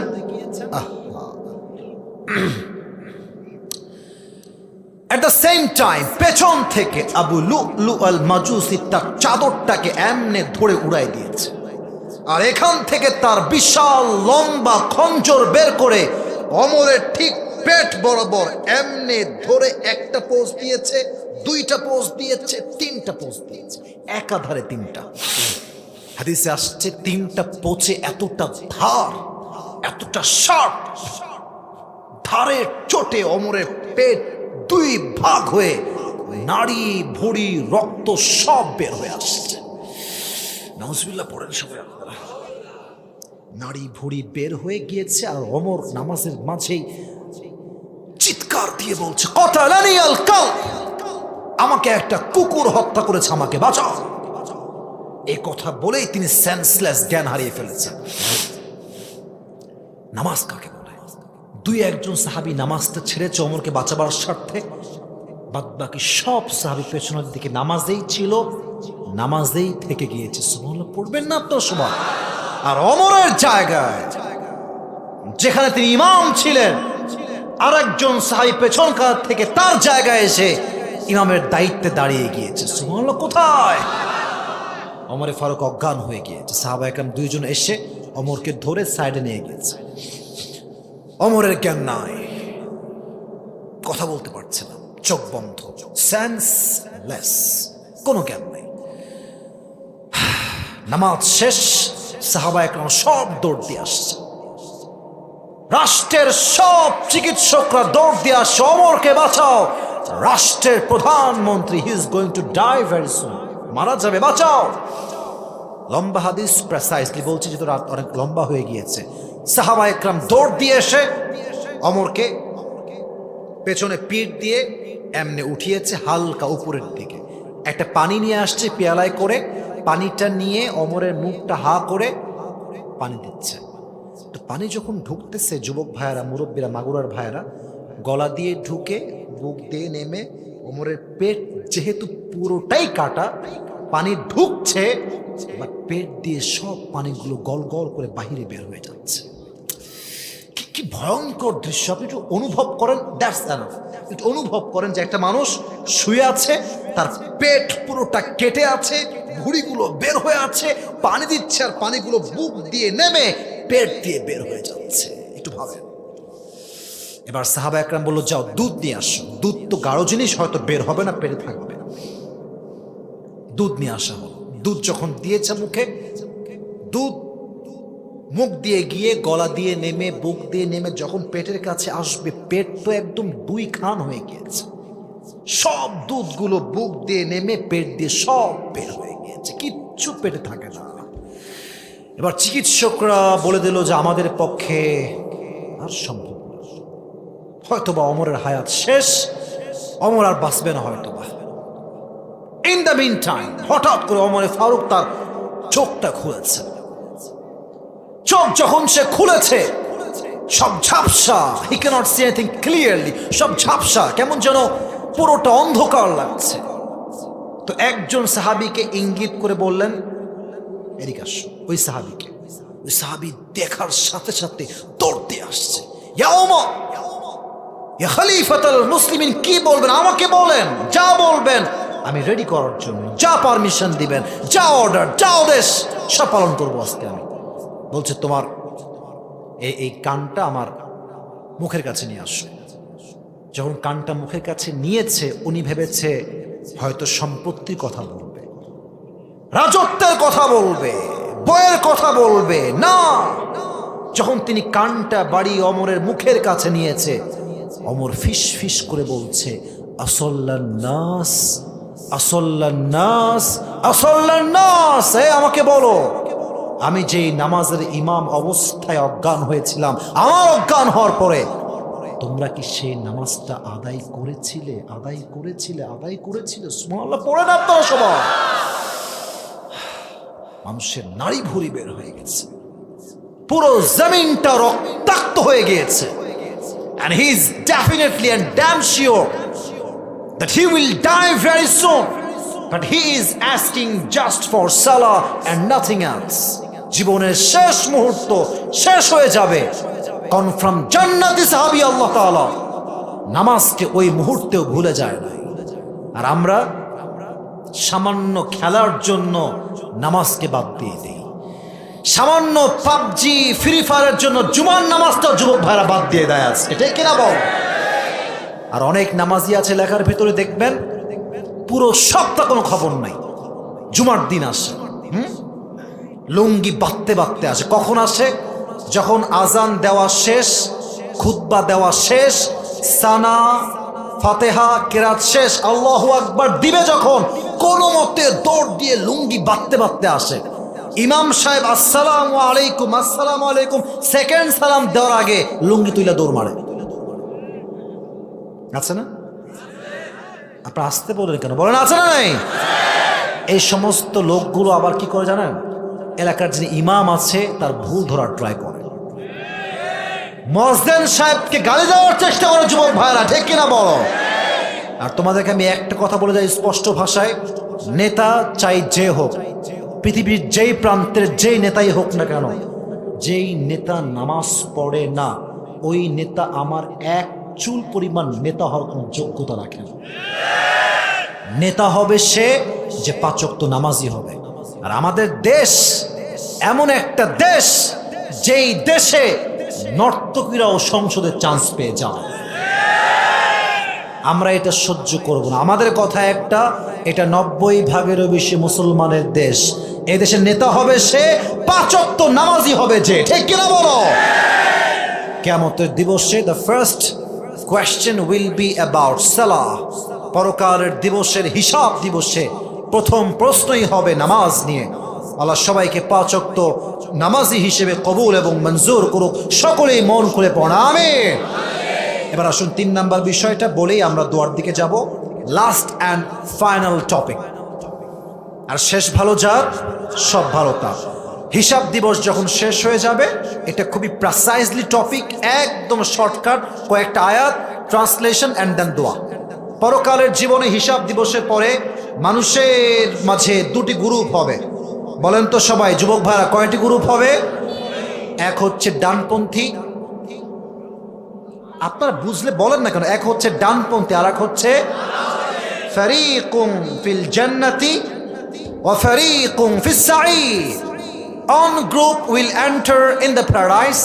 এট দ্য সেম টাইম পেছন থেকে আবু লুলু আল মাজুসি তার চাদরটাকে এমনে ধরে উড়াই দিয়েছে, আর এখান থেকে তার বিশাল লম্বা খঞ্জর বের করে ওমরের ঠিক পেট বরাবর এমনে ধরে একটা পোজ দিয়েছে, 2টা পোজ দিয়েছে, 3টা পোজ দিয়েছে, একাধারে 3টা। হাদিসে আসছে 3টা পোচে এতটা ধার, এতটা শার্প, ধারের চোটে ওমরের পেট 2 ভাগ হয়ে নাড়ি ভুঁড়ি রক্ত সব বের হয়ে আসছে। নাউজুবিল্লাহ পড়েন সবাই। নাড়ি ভুঁড়ি বের হয়ে গিয়েছে, আর ওমর নামাজের মাঝেই চিৎকার দিয়ে বলছে, কতালানি আল কালব, আমাকে একটা কুকুর হত্যা করেছে, আমাকে বাঁচাও। এই কথা বলেই তিনি সেন্সলেস, জ্ঞান হারিয়ে ফেলেছেন। নামাজ কাকে বলে? 2-1 সাহাবী নামাজটা ছেড়েছে ওমরকে বাঁচাবার স্বার্থে, বাদ বাকি সব সাহাবী পেছনের দিকে নামাজেই ছিল, নামাজেই থেকে গিয়েছে। সুবহানাল্লাহ পড়বেন না আপনার সবাই? আর ওমরের জায়গায়, যেখানে তিনি ইমাম ছিলেন, আর একজন সাহাবী পেছনকার থেকে তার জায়গায় এসে ইমামের দায়িত্বে দাঁড়িয়ে গিয়েছে। সুবহানাল্লাহ কোথায়? ওমরে ফারুক অজ্ঞান হয়ে গিয়েছে। সাহাবায়ে কেরাম 2 জন এসে ওমরকে ধরে সাইডে নিয়ে গিয়েছে। ওমরের জ্ঞান নাই, কথা বলতে পারছে না, চোখ বন্ধ, সেন্সলেস, কোনো জ্ঞান নাই। নামাজ শেষ, সাহাবায়ে কেরাম সব দৌড় দিয়ে আসছে, রাষ্ট্রের সব চিকিৎসকরা দৌড় দিয়ে আসছে, ওমরকে বাঁচাও, রাষ্ট্রের প্রধানমন্ত্রী, he is going to die very soon, মারা যাবে, বাঁচাও। লম্বা হাদিস, প্রেসাইজলি বলছি যেহেতু রাত অনেক লম্বা হয়ে গিয়েছে। সাহাবায়ে কেরাম দৌড় দিয়ে এসে ওমরকে পেছনে পিঠ দিয়ে এমনে উঠিয়েছে হালকা উপরের দিকে। একটা পানি নিয়ে আসছে পেয়ালায় করে, পানিটা নিয়ে ওমরের মুখটা হা করে পানি দিচ্ছে। তো পানি যখন ঢুকতেছে, যুবক ভাইয়েরা, মুরব্বীরা, মাগুরার ভাইয়েরা, গলা দিয়ে ঢুকে বুক দিয়ে নেমে, ওমরের পেট যেহেতু পুরোটাই কাটা, পানি ঢুকছে বাট পেট দিয়ে সব পানিগুলো গল গল করে বাহিরে বের হয়ে যাচ্ছে। কি ভয়ঙ্কর দৃশ্য! আপনি একটু অনুভব করেন, দ্যাটস এনাফ। একটু অনুভব করেন যে একটা মানুষ শুয়ে আছে, তার পেট পুরোটা কেটে আছে, ভুঁড়িগুলো বের হয়ে আছে, পানি দিচ্ছে, আর পানিগুলো বুক দিয়ে নেমে পেট দিয়ে বের হয়ে যাচ্ছে। একটু ভাবেন। এবার সাহাবায়ে কেরাম বলল, যাও দুধ নিয়ে আসো। দুধ তো গাঢ় জিনিস, হয়তো বের হবে না, পেটে থাকবে। দুধ নিয়ে আসা হলো। দুধ যখন দিয়েছে মুখে, দুধ মুখ দিয়ে গিয়ে গলা দিয়ে নেমে বুক দিয়ে নেমে যখন পেটের কাছে আসবে, পেট তো একদম 2 খান হয়ে গিয়েছে। সব দুধগুলো বুক দিয়ে নেমে পেট দিয়ে সব বের হয়ে গিয়েছে, কিচ্ছু পেটে থাকে না। এবার চিকিৎসকরা বলে দিল যে আমাদের পক্ষে আর সম্ভব না, হয়তোবা ওমরের হায়াত শেষ, ওমর আর বাঁচবে না হয়তোবা। ইন দ্য মিন টাইম হঠাৎ করে ওমরে ফারুক তার চোখটা খুলেছে। চোখ যখন সে খুলেছে সব ঝাপসা, হি ক্যানট সি এনিথিং ক্লিয়ারলি, সব ঝাপসা, কেমন যেন পুরোটা অন্ধকার লাগছে। তো একজন সাহাবীকে ইঙ্গিত করে বললেন, এদিকে আসো। ওই সাহাবী দেখার সাথে সাথে দৌড়তে আসছে, ইয়া ওমর, ইয়া খলিফাতুল মুসলিমিন, কি বলবেন আমাকে বলেন, যা বলবেন আমি রেডি করার জন্য, যা পারমিশন দিবেন, যা অর্ডার, যা আদেশ সব পালন করবো আজকে আমি। বলছে তোমার এই কানটা আমার মুখের কাছে নিয়ে আসো। যখন কানটা মুখের কাছে নিয়েছে, উনি ভেবেছে হয়তো সম্পত্তির কথা বলবে, রাজত্বের কথা বলবে, বইয়ের কথা বলবে। না, যখন তিনি কানটা বাড়িয়ে অমরের মুখের কাছে নিয়েছে, অমর ফিস ফিস করে বলছে, আসল্লান নাস, আসল্লান নাস, আসল্লান নাস, আমাকে বলো, আমি যেই নামাজের ইমাম অবস্থায় অজ্ঞান হয়েছিলাম, আমার অজ্ঞান হওয়ার পরে তোমরা কি সেই নামাজটা আদায় করেছিলে? আদায় করেছিলে? আদায় করেছিলে? সুবহানাল্লাহ পড়ে না আপনারা সবাই। মানুষের নাড়ি ভুঁড়ি বের হয়ে গেছে, পুরো জমিনটা রক্তাক্ত হয়ে গিয়েছে। And he is definitely and damn sure that he will die very soon, but he is asking just for salah and nothing else. জীবনের শেষ মুহূর্ত শেষ হয়ে যাবে, কনফার্ম জান্নাতি সাহাবী আল্লাহ তাআলা নামাজকে ওই মুহূর্তেও ভুলে যায় না। আর আমরা সামান্য খেলার জন্য নামাজকে বাদ দিয়ে দিই, সামান্য পাবজি ফ্রি ফায়ারের জন্য জুমার নামাজটাও যুবক ভাইরা বাদ দিয়ে দেয় আজকে, এটাই কিনা বল। আর অনেক নামাজি আছে লেখার ভিতরে দেখবেন পুরো সপ্তাহ কোনো খবর নাই, জুমার দিন আসে, লুঙ্গি বাঁধতে বাঁধতে আসে। কখন আসে? যখন আজান দেওয়া শেষ, খুতবা দেওয়া শেষ, সানা ফাতেহা কেরাত শেষ, আল্লাহু আকবার দিবে যখন, কোনো মতে দৌড় দিয়ে লুঙ্গি বাঁধতে বাঁধতে আসে। ইমাম সাহেব আসসালামু আলাইকুম, আসসালামু আলাইকুম, সেকেন্ড সালাম দেওয়ার আগে লুঙ্গি তুইলা দৌড় মারে। আছে না? আপনারা আসতে বলেন কেন? বলেন আছে না নাই? এই সমস্ত লোকগুলো আবার কি করে জানেন? এলাকার যিনি ইমাম আছে তার ভুল ধরার ট্রাই করে, মুয়াজ্জিন সাহেবকে গালি দেওয়ার চেষ্টা করে যুবক ভাইরা, ঠিক কিনা বলো? আর তোমাদেরকে আমি একটা কথা বলে যাই স্পষ্ট ভাষায়, নেতা চাই যে হোক, পৃথিবীর যেই প্রান্তের যেই নেতাই হোক না কেন, যেই নেতা নামাজ পড়ে না, ওই নেতা আমার এক চুল পরিমাণ নেতা হওয়ার কোনো যোগ্যতা রাখে না। নেতা হবে সে যে পাঁচ ওয়াক্ত নামাজি হবে। আর আমাদের দেশ এমন একটা দেশ, যেই দেশে নর্তকীরাও সংসদে চান্স পেয়ে যায়। আমরা এটা সহ্য করব না। আমাদের কথা একটা, এটা 90% বেশি মুসলমানের দেশ। এই দেশের নেতা হবে সে পাঁচ ওয়াক্ত নামাজি হবে যে, ঠিক কিনা বলো? কিয়ামতের দিবসে the first question will be about সালাহ। পরকালের দিবসের হিসাব দিবসে প্রথম প্রশ্নই হবে নামাজ নিয়ে। আল্লাহ সবাইকে পাঁচ ওয়াক্ত নামাজি হিসেবে কবুল এবং মঞ্জুর করুক। সকলেই মন খুলে পড়া আমিন। এবার আসুন 3 নাম্বার বিষয়টা বলেই আমরা দোয়ার দিকে যাব। Last and final topic. আর শেষ ভালো যার সব ভালো তার। হিসাব দিবস যখন শেষ হয়ে যাবে, এটা খুবই প্রিসাইজলি টপিক, একদম শর্টকাট, কয়েকটা আয়াত, ট্রান্সলেশন অ্যান্ড দেন দোয়া। পরকালের জীবনে হিসাব দিবসের পরে মানুষের মাঝে দুটি গ্রুপ হবে। বলেন তো সবাই, যুবক ভাইরা, কয়টি গ্রুপ হবে? এক হচ্ছে ডানপন্থী, আপনারা বুঝলে বলেন না কেন, এক হচ্ছে ডানপন্থী আর এক হচ্ছে ফারীকুম ফিল জান্নাতি ওয়া ফারীকুম ফিস সাঈর। One group will enter in the paradise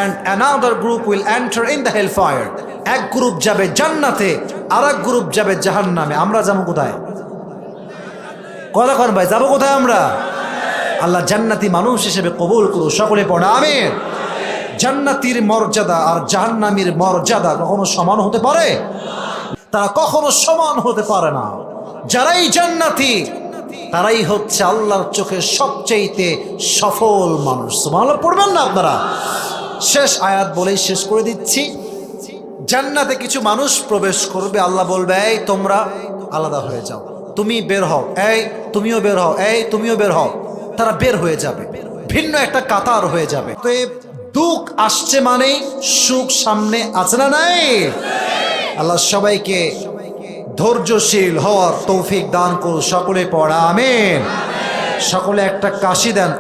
and another group will enter in the hellfire. এক গ্রুপ যাবে জান্নাতে, আর এক গ্রুপ যাবে জাহান্নামে। আমরা যাবো কোথায়? কথা কন ভাই, যাবো কোথায় আমরা? আল্লাহ জান্নাতি মানুষ হিসেবে কবুল করুন। সকলে পড়া আমিন। জান্নাতীর মর্যাদা আর জাহান্নামীর মর্যাদা কখনো সমান হতে পারে? তারা কখনো সমান হতে পারে না। যারাই জান্নাতি তারাই হচ্ছে আল্লাহর চোখে সবচেয়ে সফল মানুষ। সুবহানাল্লাহ পড়বেন না আপনারা? শেষ আয়াত বলেই শেষ করে দিচ্ছি। জান্নাতে কিছু মানুষ প্রবেশ করবে, আল্লাহ বলবে এই তোমরা আলাদা হয়ে যাও, তুমি বের হও, এই তুমিও বের হও, এই তুমিও বের হও। তারা বের হয়ে যাবে। ভিন্ন একটা কাতার হয়ে যাবে। তো দুঃখ আসছে মানে সুখ সামনে আছে না নাই? আল্লাহ সবাইকে ধৈর্যশীল হওয়ার তৌফিক দান করুন। সকলে পড়া আমিন। সকলে একটা কাশি দেন।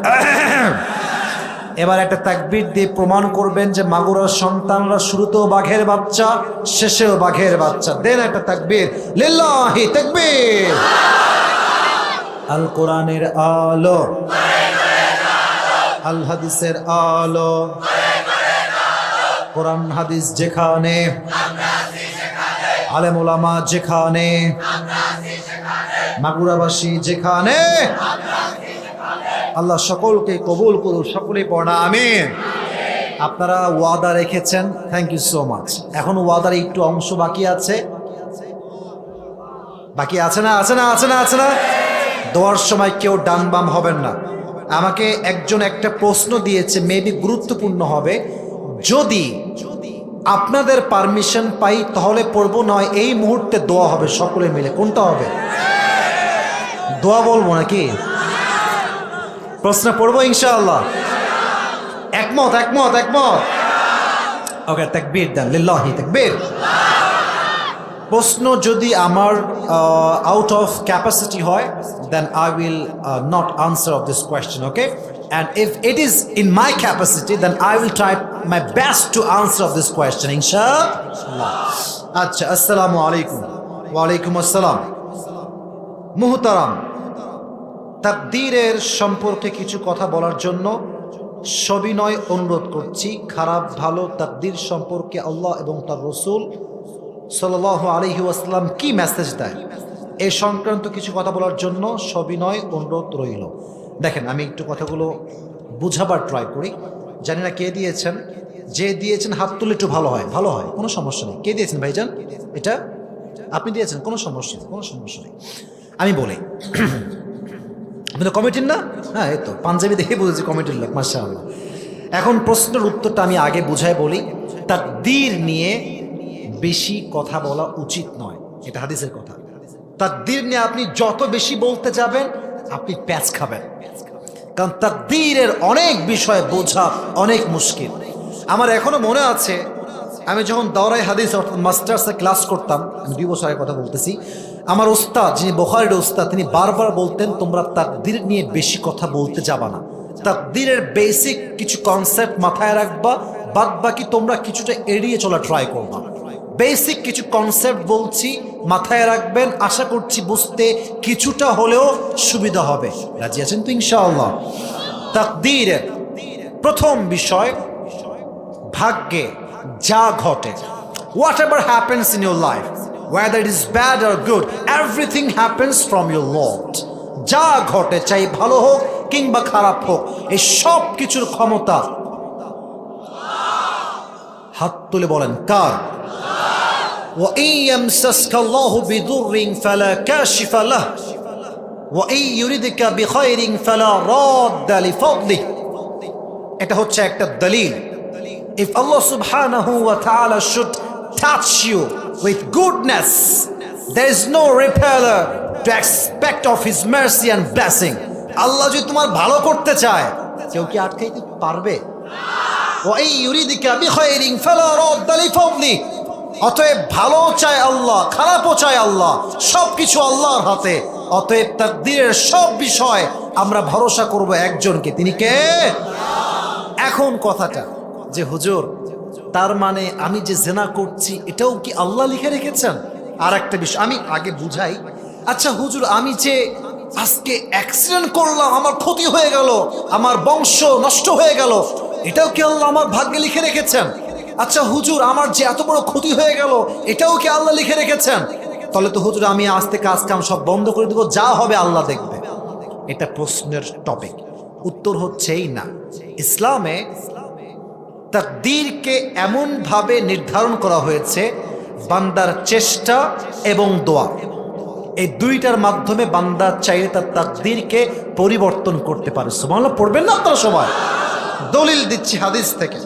এবার একটা তাকবীর দিয়ে প্রমাণ করবেন যে মাগুরার সন্তানরা শুরুতেও বাঘের বাচ্চা, শেষেও বাঘের বাচ্চা। দেন একটা তাকবীর, লিল্লাহি তাকবীর। আল কোরআনের আলো, আল হাদিসের আলো, কোরআন হাদিস যেখানে, আলেম ওলামা যেখানে, মাগুরাবাসী যেখানে, আল্লাহ সকলকে কবুল করুন। সকলেই পড়া আমিন। আপনারা ওয়াদা রেখেছেন, থ্যাংক ইউ সো মাচ। এখন ওয়াদার একটু অংশ বাকি আছে, বাকি আছে না? আছে না? আছে না? আছে না? দোয়ার সময় কেউ ডান বাম হবেন না। আমাকে একজন একটা প্রশ্ন দিয়েছে, মেবি গুরুত্বপূর্ণ হবে। যদি আপনাদের পারমিশন পাই তাহলে পড়বো, নয় এই মুহূর্তে দোয়া হবে সকলে মিলে। কোনটা হবে? দোয়া বলবো নাকি প্রশ্ন পড়বো? ইনশাআল্লাহ। একমত? একমত? একমত? ওকে, তাকবীর দেন, লিল্লাহি তাকবীর। প্রশ্ন যদি আমার আউট অফ ক্যাপাসিটি হয়, then I will not answer of this question, okay? And if it is in my capacity, then I will try my best to answer of this question, inshallah. আচ্ছা, আসসালামু আলাইকুম। ওয়া আলাইকুম আসসালাম। মুহতারাম, তাকদীরের সম্পর্কে কিছু কথা বলার জন্য সবিনয় অনুরোধ করছি। খারাপ ভালো তাকদীর সম্পর্কে আল্লাহ এবং তার রাসূল সাল্লাল্লাহু আলাইহি ওয়াসাল্লাম কি মেসেজ দেয়, এ সংক্রান্ত কিছু কথা বলার জন্য সবিনয় অনুরোধ রইল। দেখেন, আমি একটু কথাগুলো বুঝাবার ট্রাই করি। জানি না কে দিয়েছেন, যে দিয়েছেন হাত তুলে একটু ভালো হয়, ভালো হয়, কোনো সমস্যা নেই। কে দিয়েছেন ভাইজান? এটা আপনি দিয়েছেন, কোনো সমস্যা নেই, কোনো সমস্যা নেই। আমি বলি, আপনি তো কমিটির না? হ্যাঁ, এই তো পাঞ্জাবি দেখে বুঝেছি কমিটির লোক, মাশাআল্লাহ। এখন প্রশ্নের উত্তরটা আমি আগে বুঝাই বলি। তাকদীর নিয়ে বেশি কথা বলা উচিত নয়, এটা হাদিসের কথা। তাকদীর নিয়ে আপনি যত বেশি বলতে যাবেন আপনি প্যাচ খাবেন, কারণ তাকদীরের অনেক বিষয় বোঝা অনেক মুশকিল। আমার এখনো মনে আছে, আমি যখন দাওরায়ে হাদিস অর্থাৎ মাস্টার্সে ক্লাস করতাম, আমি 2 বছর আগে কথা বলতেছি, আমার ওস্তাদ, যিনি বুখারীর ওস্তাদ, তিনি বারবার বলতেন, তোমরা তাকদীর নিয়ে বেশি কথা বলতে যাবা না। তাকদীরের বেসিক কিছু কনসেপ্ট মাথায় রাখবা, বাদ বাকি তোমরা কিছুটা এড়িয়ে চলা ট্রাই করবা। বেসিক কিছু কনসেপ্ট বলছি, মাথায় রাখবেন। আশা করছি বুঝতে কিছুটা হলেও সুবিধা হবে। রাজি আছেন তো ইনশাআল্লাহ? তাকদীরের প্রথম বিষয়, ভাগ্যে যা ঘটে, whatever happens in your life, whether it is bad or good, everything happens from your Lord. যা ঘটে, চাই ভালো হোক কিংবা খারাপ হোক, এই সব কিছুর ক্ষমতা, হাত তুলে বলেন, কার? وَإِن يَمْسَسْكَ اللَّهُ بِضُرٍّ فَلَا كَاشِفَ لَهُ وَإِن يُرِدْكَ بِخَيْرٍ فَلَا رَادَّ لِفَضْلِهِ। এটা হচ্ছে একটা দলিল। If Allah subhanahu wa ta'ala should touch you with goodness, there is no repeller to expect of his mercy and blessing. আল্লাহ যদি তোমার ভালো করতে চায়, কেউ কি আটকাইতে পারবে? وَإِن يُرِدْكَ بِخَيْرٍ فَلَا رَادَّ لِفَضْلِهِ। অতএব ভালো চায় আল্লাহ, খারাপও চায় আল্লাহ, সবকিছু আল্লাহর হাতে। অতএব তাকদীরের সব বিষয় আমরা ভরসা করব একজনকে, তিনি কে? এখন কথাটা যে হুজুর, তার মানে আমি যে জেনা করছি এটাও কি আল্লাহ লিখে রেখেছেন? আর একটা বিষয় আমি আগে বুঝাই। আচ্ছা হুজুর, আমি যে আজকে অ্যাক্সিডেন্ট করলাম, আমার ক্ষতি হয়ে গেল, আমার বংশ নষ্ট হয়ে গেল, এটাও কি আল্লাহ আমার ভাগ্যে লিখে রেখেছেন? আচ্ছা হুজুর, আমার যে এত বড় ক্ষতি হয়ে গেল, এটাও কি আল্লাহ লিখে রেখেছেন? তাহলে তো হুজুর আমি আজ থেকে কাজ কাম সব বন্ধ করে দেবো, যা হবে আল্লাহ দেখবে। এটা প্রশ্নের টপিক। উত্তর হচ্ছে এই না। ইসলামে তাকদীরকে এমন ভাবে নির্ধারণ করা হয়েছে, বান্দার চেষ্টা এবং দোয়া, এই দুইটার মাধ্যমে বান্দা চাইলে তার তাকদীরকে পরিবর্তন করতে পারে। সুবহানাল্লাহ পড়বেন না আপনারা সবাই? দলিল দিচ্ছি হাদিস থেকে।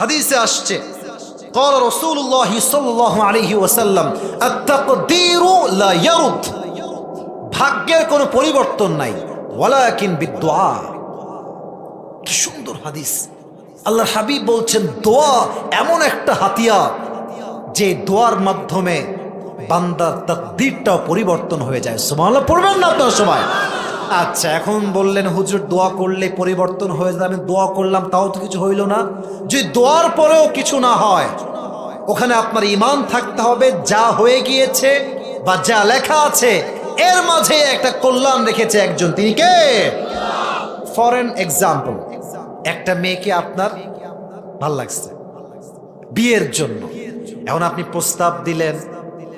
হাদিসে আসছে, قال رسول الله صلى الله عليه وسلم التقدير لا يرد। ভাগ্যের কোনো পরিবর্তন নাই, ওয়ালাকিন বিদুআ, কি সুন্দর হাদিস! আল্লাহর হাবিব বলছেন দোয়া এমন একটা হাতিয়ার যে দোয়ার মাধ্যমে বান্দার তাকদীরটাও পরিবর্তন হয়ে যায়। সুবহানাল্লাহ পড়বেন না আপনার সময়? আচ্ছা, এখন বললেন হুজুর দোয়া করলে পরিবর্তন হয়ে যায়, আমি দোয়া করলাম তাও তো কিছু হইল না। যদি দোয়ার পরেও কিছু না হয়, ওখানে আপনার ঈমান থাকতে হবে যা হয়ে গিয়েছে বা যা লেখা আছে এর মাঝে একটা কল্যাণ রেখেছে একজন, তিনি কে? ফর এন এক্সাম্পল, একটা মেয়েকে আপনার ভাল লাগছে বিয়ের জন্য, এখন আপনি প্রস্তাব দিলেন,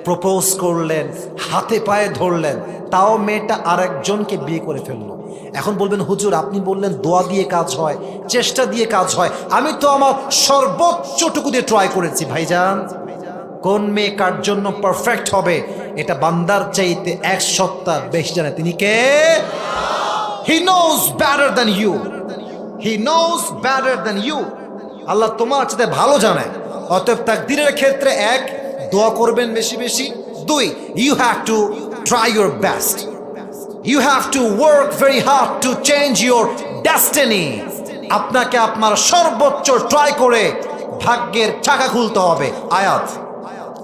প্রপোজ করলেন, হাতে পায়ে ধরলেন, তাও মেয়েটা আরেকজনকে বিয়ে করে ফেললো। এখন বলবেন হুজুর আপনি বললেন দোয়া দিয়ে কাজ হয়, চেষ্টা দিয়ে কাজ হয়, আমি তো আমার সর্বোচ্চটুকু দিয়ে ট্রাই করেছি। ভাইজান, কোন মেয়ে কার জন্য পারফেক্ট হবে এটা বান্দার চাইতে 1 সপ্তাহ বেশি জানে, তিনি কে? He knows better than you, he knows better than you. Allah তোমার চাইতে ভালো জানে। অতএব তাকদীরের ক্ষেত্রে 1, দোয়া করবেন বেশি বেশি। 2, you have to try your best, you have to work very hard to change your destiny. আপনাকে আপনার সর্বোচ্চ ট্রাই করে ভাগ্যের চাকা খুলতে হবে। আয়াত,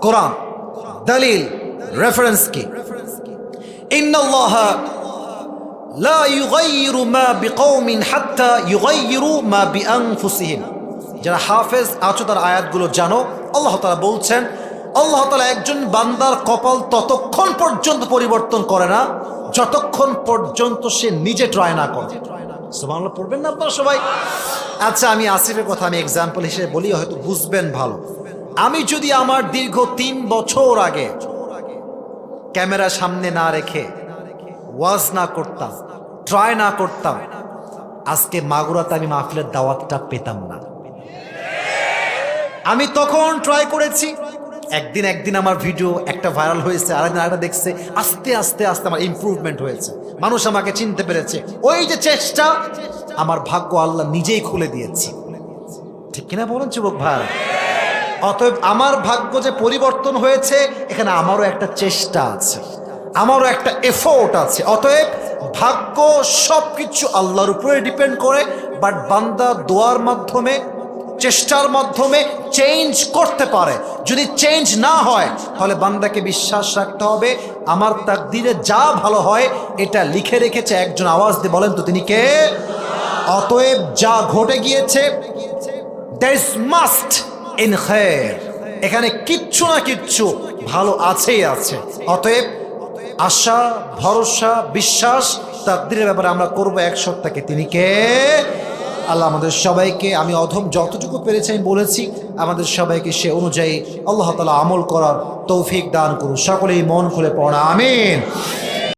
কোরআন, দলিল, রেফারেন্স কি? ইন্নাল্লাহা লা ইউগাইয়িরু মা বিকওমিন হাত্তা ইউগাইয়িরু মা বিআনফুসিহিম। যারা হাফেজ আছো তার আয়াতগুলো জানো। আল্লাহ তাআলা বলছেন, আল্লাহ তাআলা একজন বান্দার কপাল ততক্ষণ পর্যন্ত পরিবর্তন করে না যতক্ষণ পর্যন্ত সে নিজে ট্রাই না করে। সুবহানাল্লাহ পড়বেন না আপনারা সবাই? আচ্ছা, আমি আসিফের কথা আমি এক্সাম্পল হিসেবে বলি, হয়তো বুঝবেন ভালো। আমি যদি আমার দীর্ঘ 3 বছর আগে ক্যামেরা সামনে না রেখে ওয়াজ না করতাম, ট্রাই না করতাম, আজকে মাগুরাতে আমি মাহফিলের দাওয়াতটা পেতাম না। আমি তখন ট্রাই করেছি, একদিন আমার ভিডিও একটা ভাইরাল হয়েছে, আরেকদিন আরেকটা দেখছে, আস্তে আস্তে আস্তে আমার ইমপ্রুভমেন্ট হয়েছে, মানুষ আমাকে চিনতে পেরেছে। ওই যে চেষ্টা, আমার ভাগ্য আল্লাহ নিজেই খুলে দিয়েছে। ঠিক কিনা বলেন যুবক ভাই? অতএব আমার ভাগ্য যে পরিবর্তন হয়েছে, এখানে আমারও একটা চেষ্টা আছে, আমারও একটা এফোর্ট আছে। অতএব ভাগ্য সবকিছু আল্লাহর উপরে ডিপেন্ড করে, বাট বান্দা দোয়ার মাধ্যমে, চেষ্টার মাধ্যমে চেঞ্জ করতে পারে। যদি চেঞ্জ না হয় তাহলে বান্দাকে বিশ্বাস রাখতে হবে আমার তাকদীরে যা ভালো হয় এটা লিখে রেখেছে একজন। আওয়াজ দিয়ে বলেন তো তিনি কে? অতএব যা ঘটে গিয়েছে, দ্যার ইজ মাস্ট ইন খায়র, এখানে কিচ্ছু না কিচ্ছু ভালো আছেই আছে। অতএব আশা, ভরসা, বিশ্বাস তাকদীরের ব্যাপারে আমরা করবো 1 সপ্তাহকে, তিনি কে? আল্লাহ আমাদের সবাইকে, আমি অধম যতটুকু পেরেছি আমি বলেছি, আমাদের সবাইকে সে অনুযায়ী আল্লাহ তাআলা আমল করার তৌফিক দান করুন। সকলেই মন খুলে পড়া আমিন।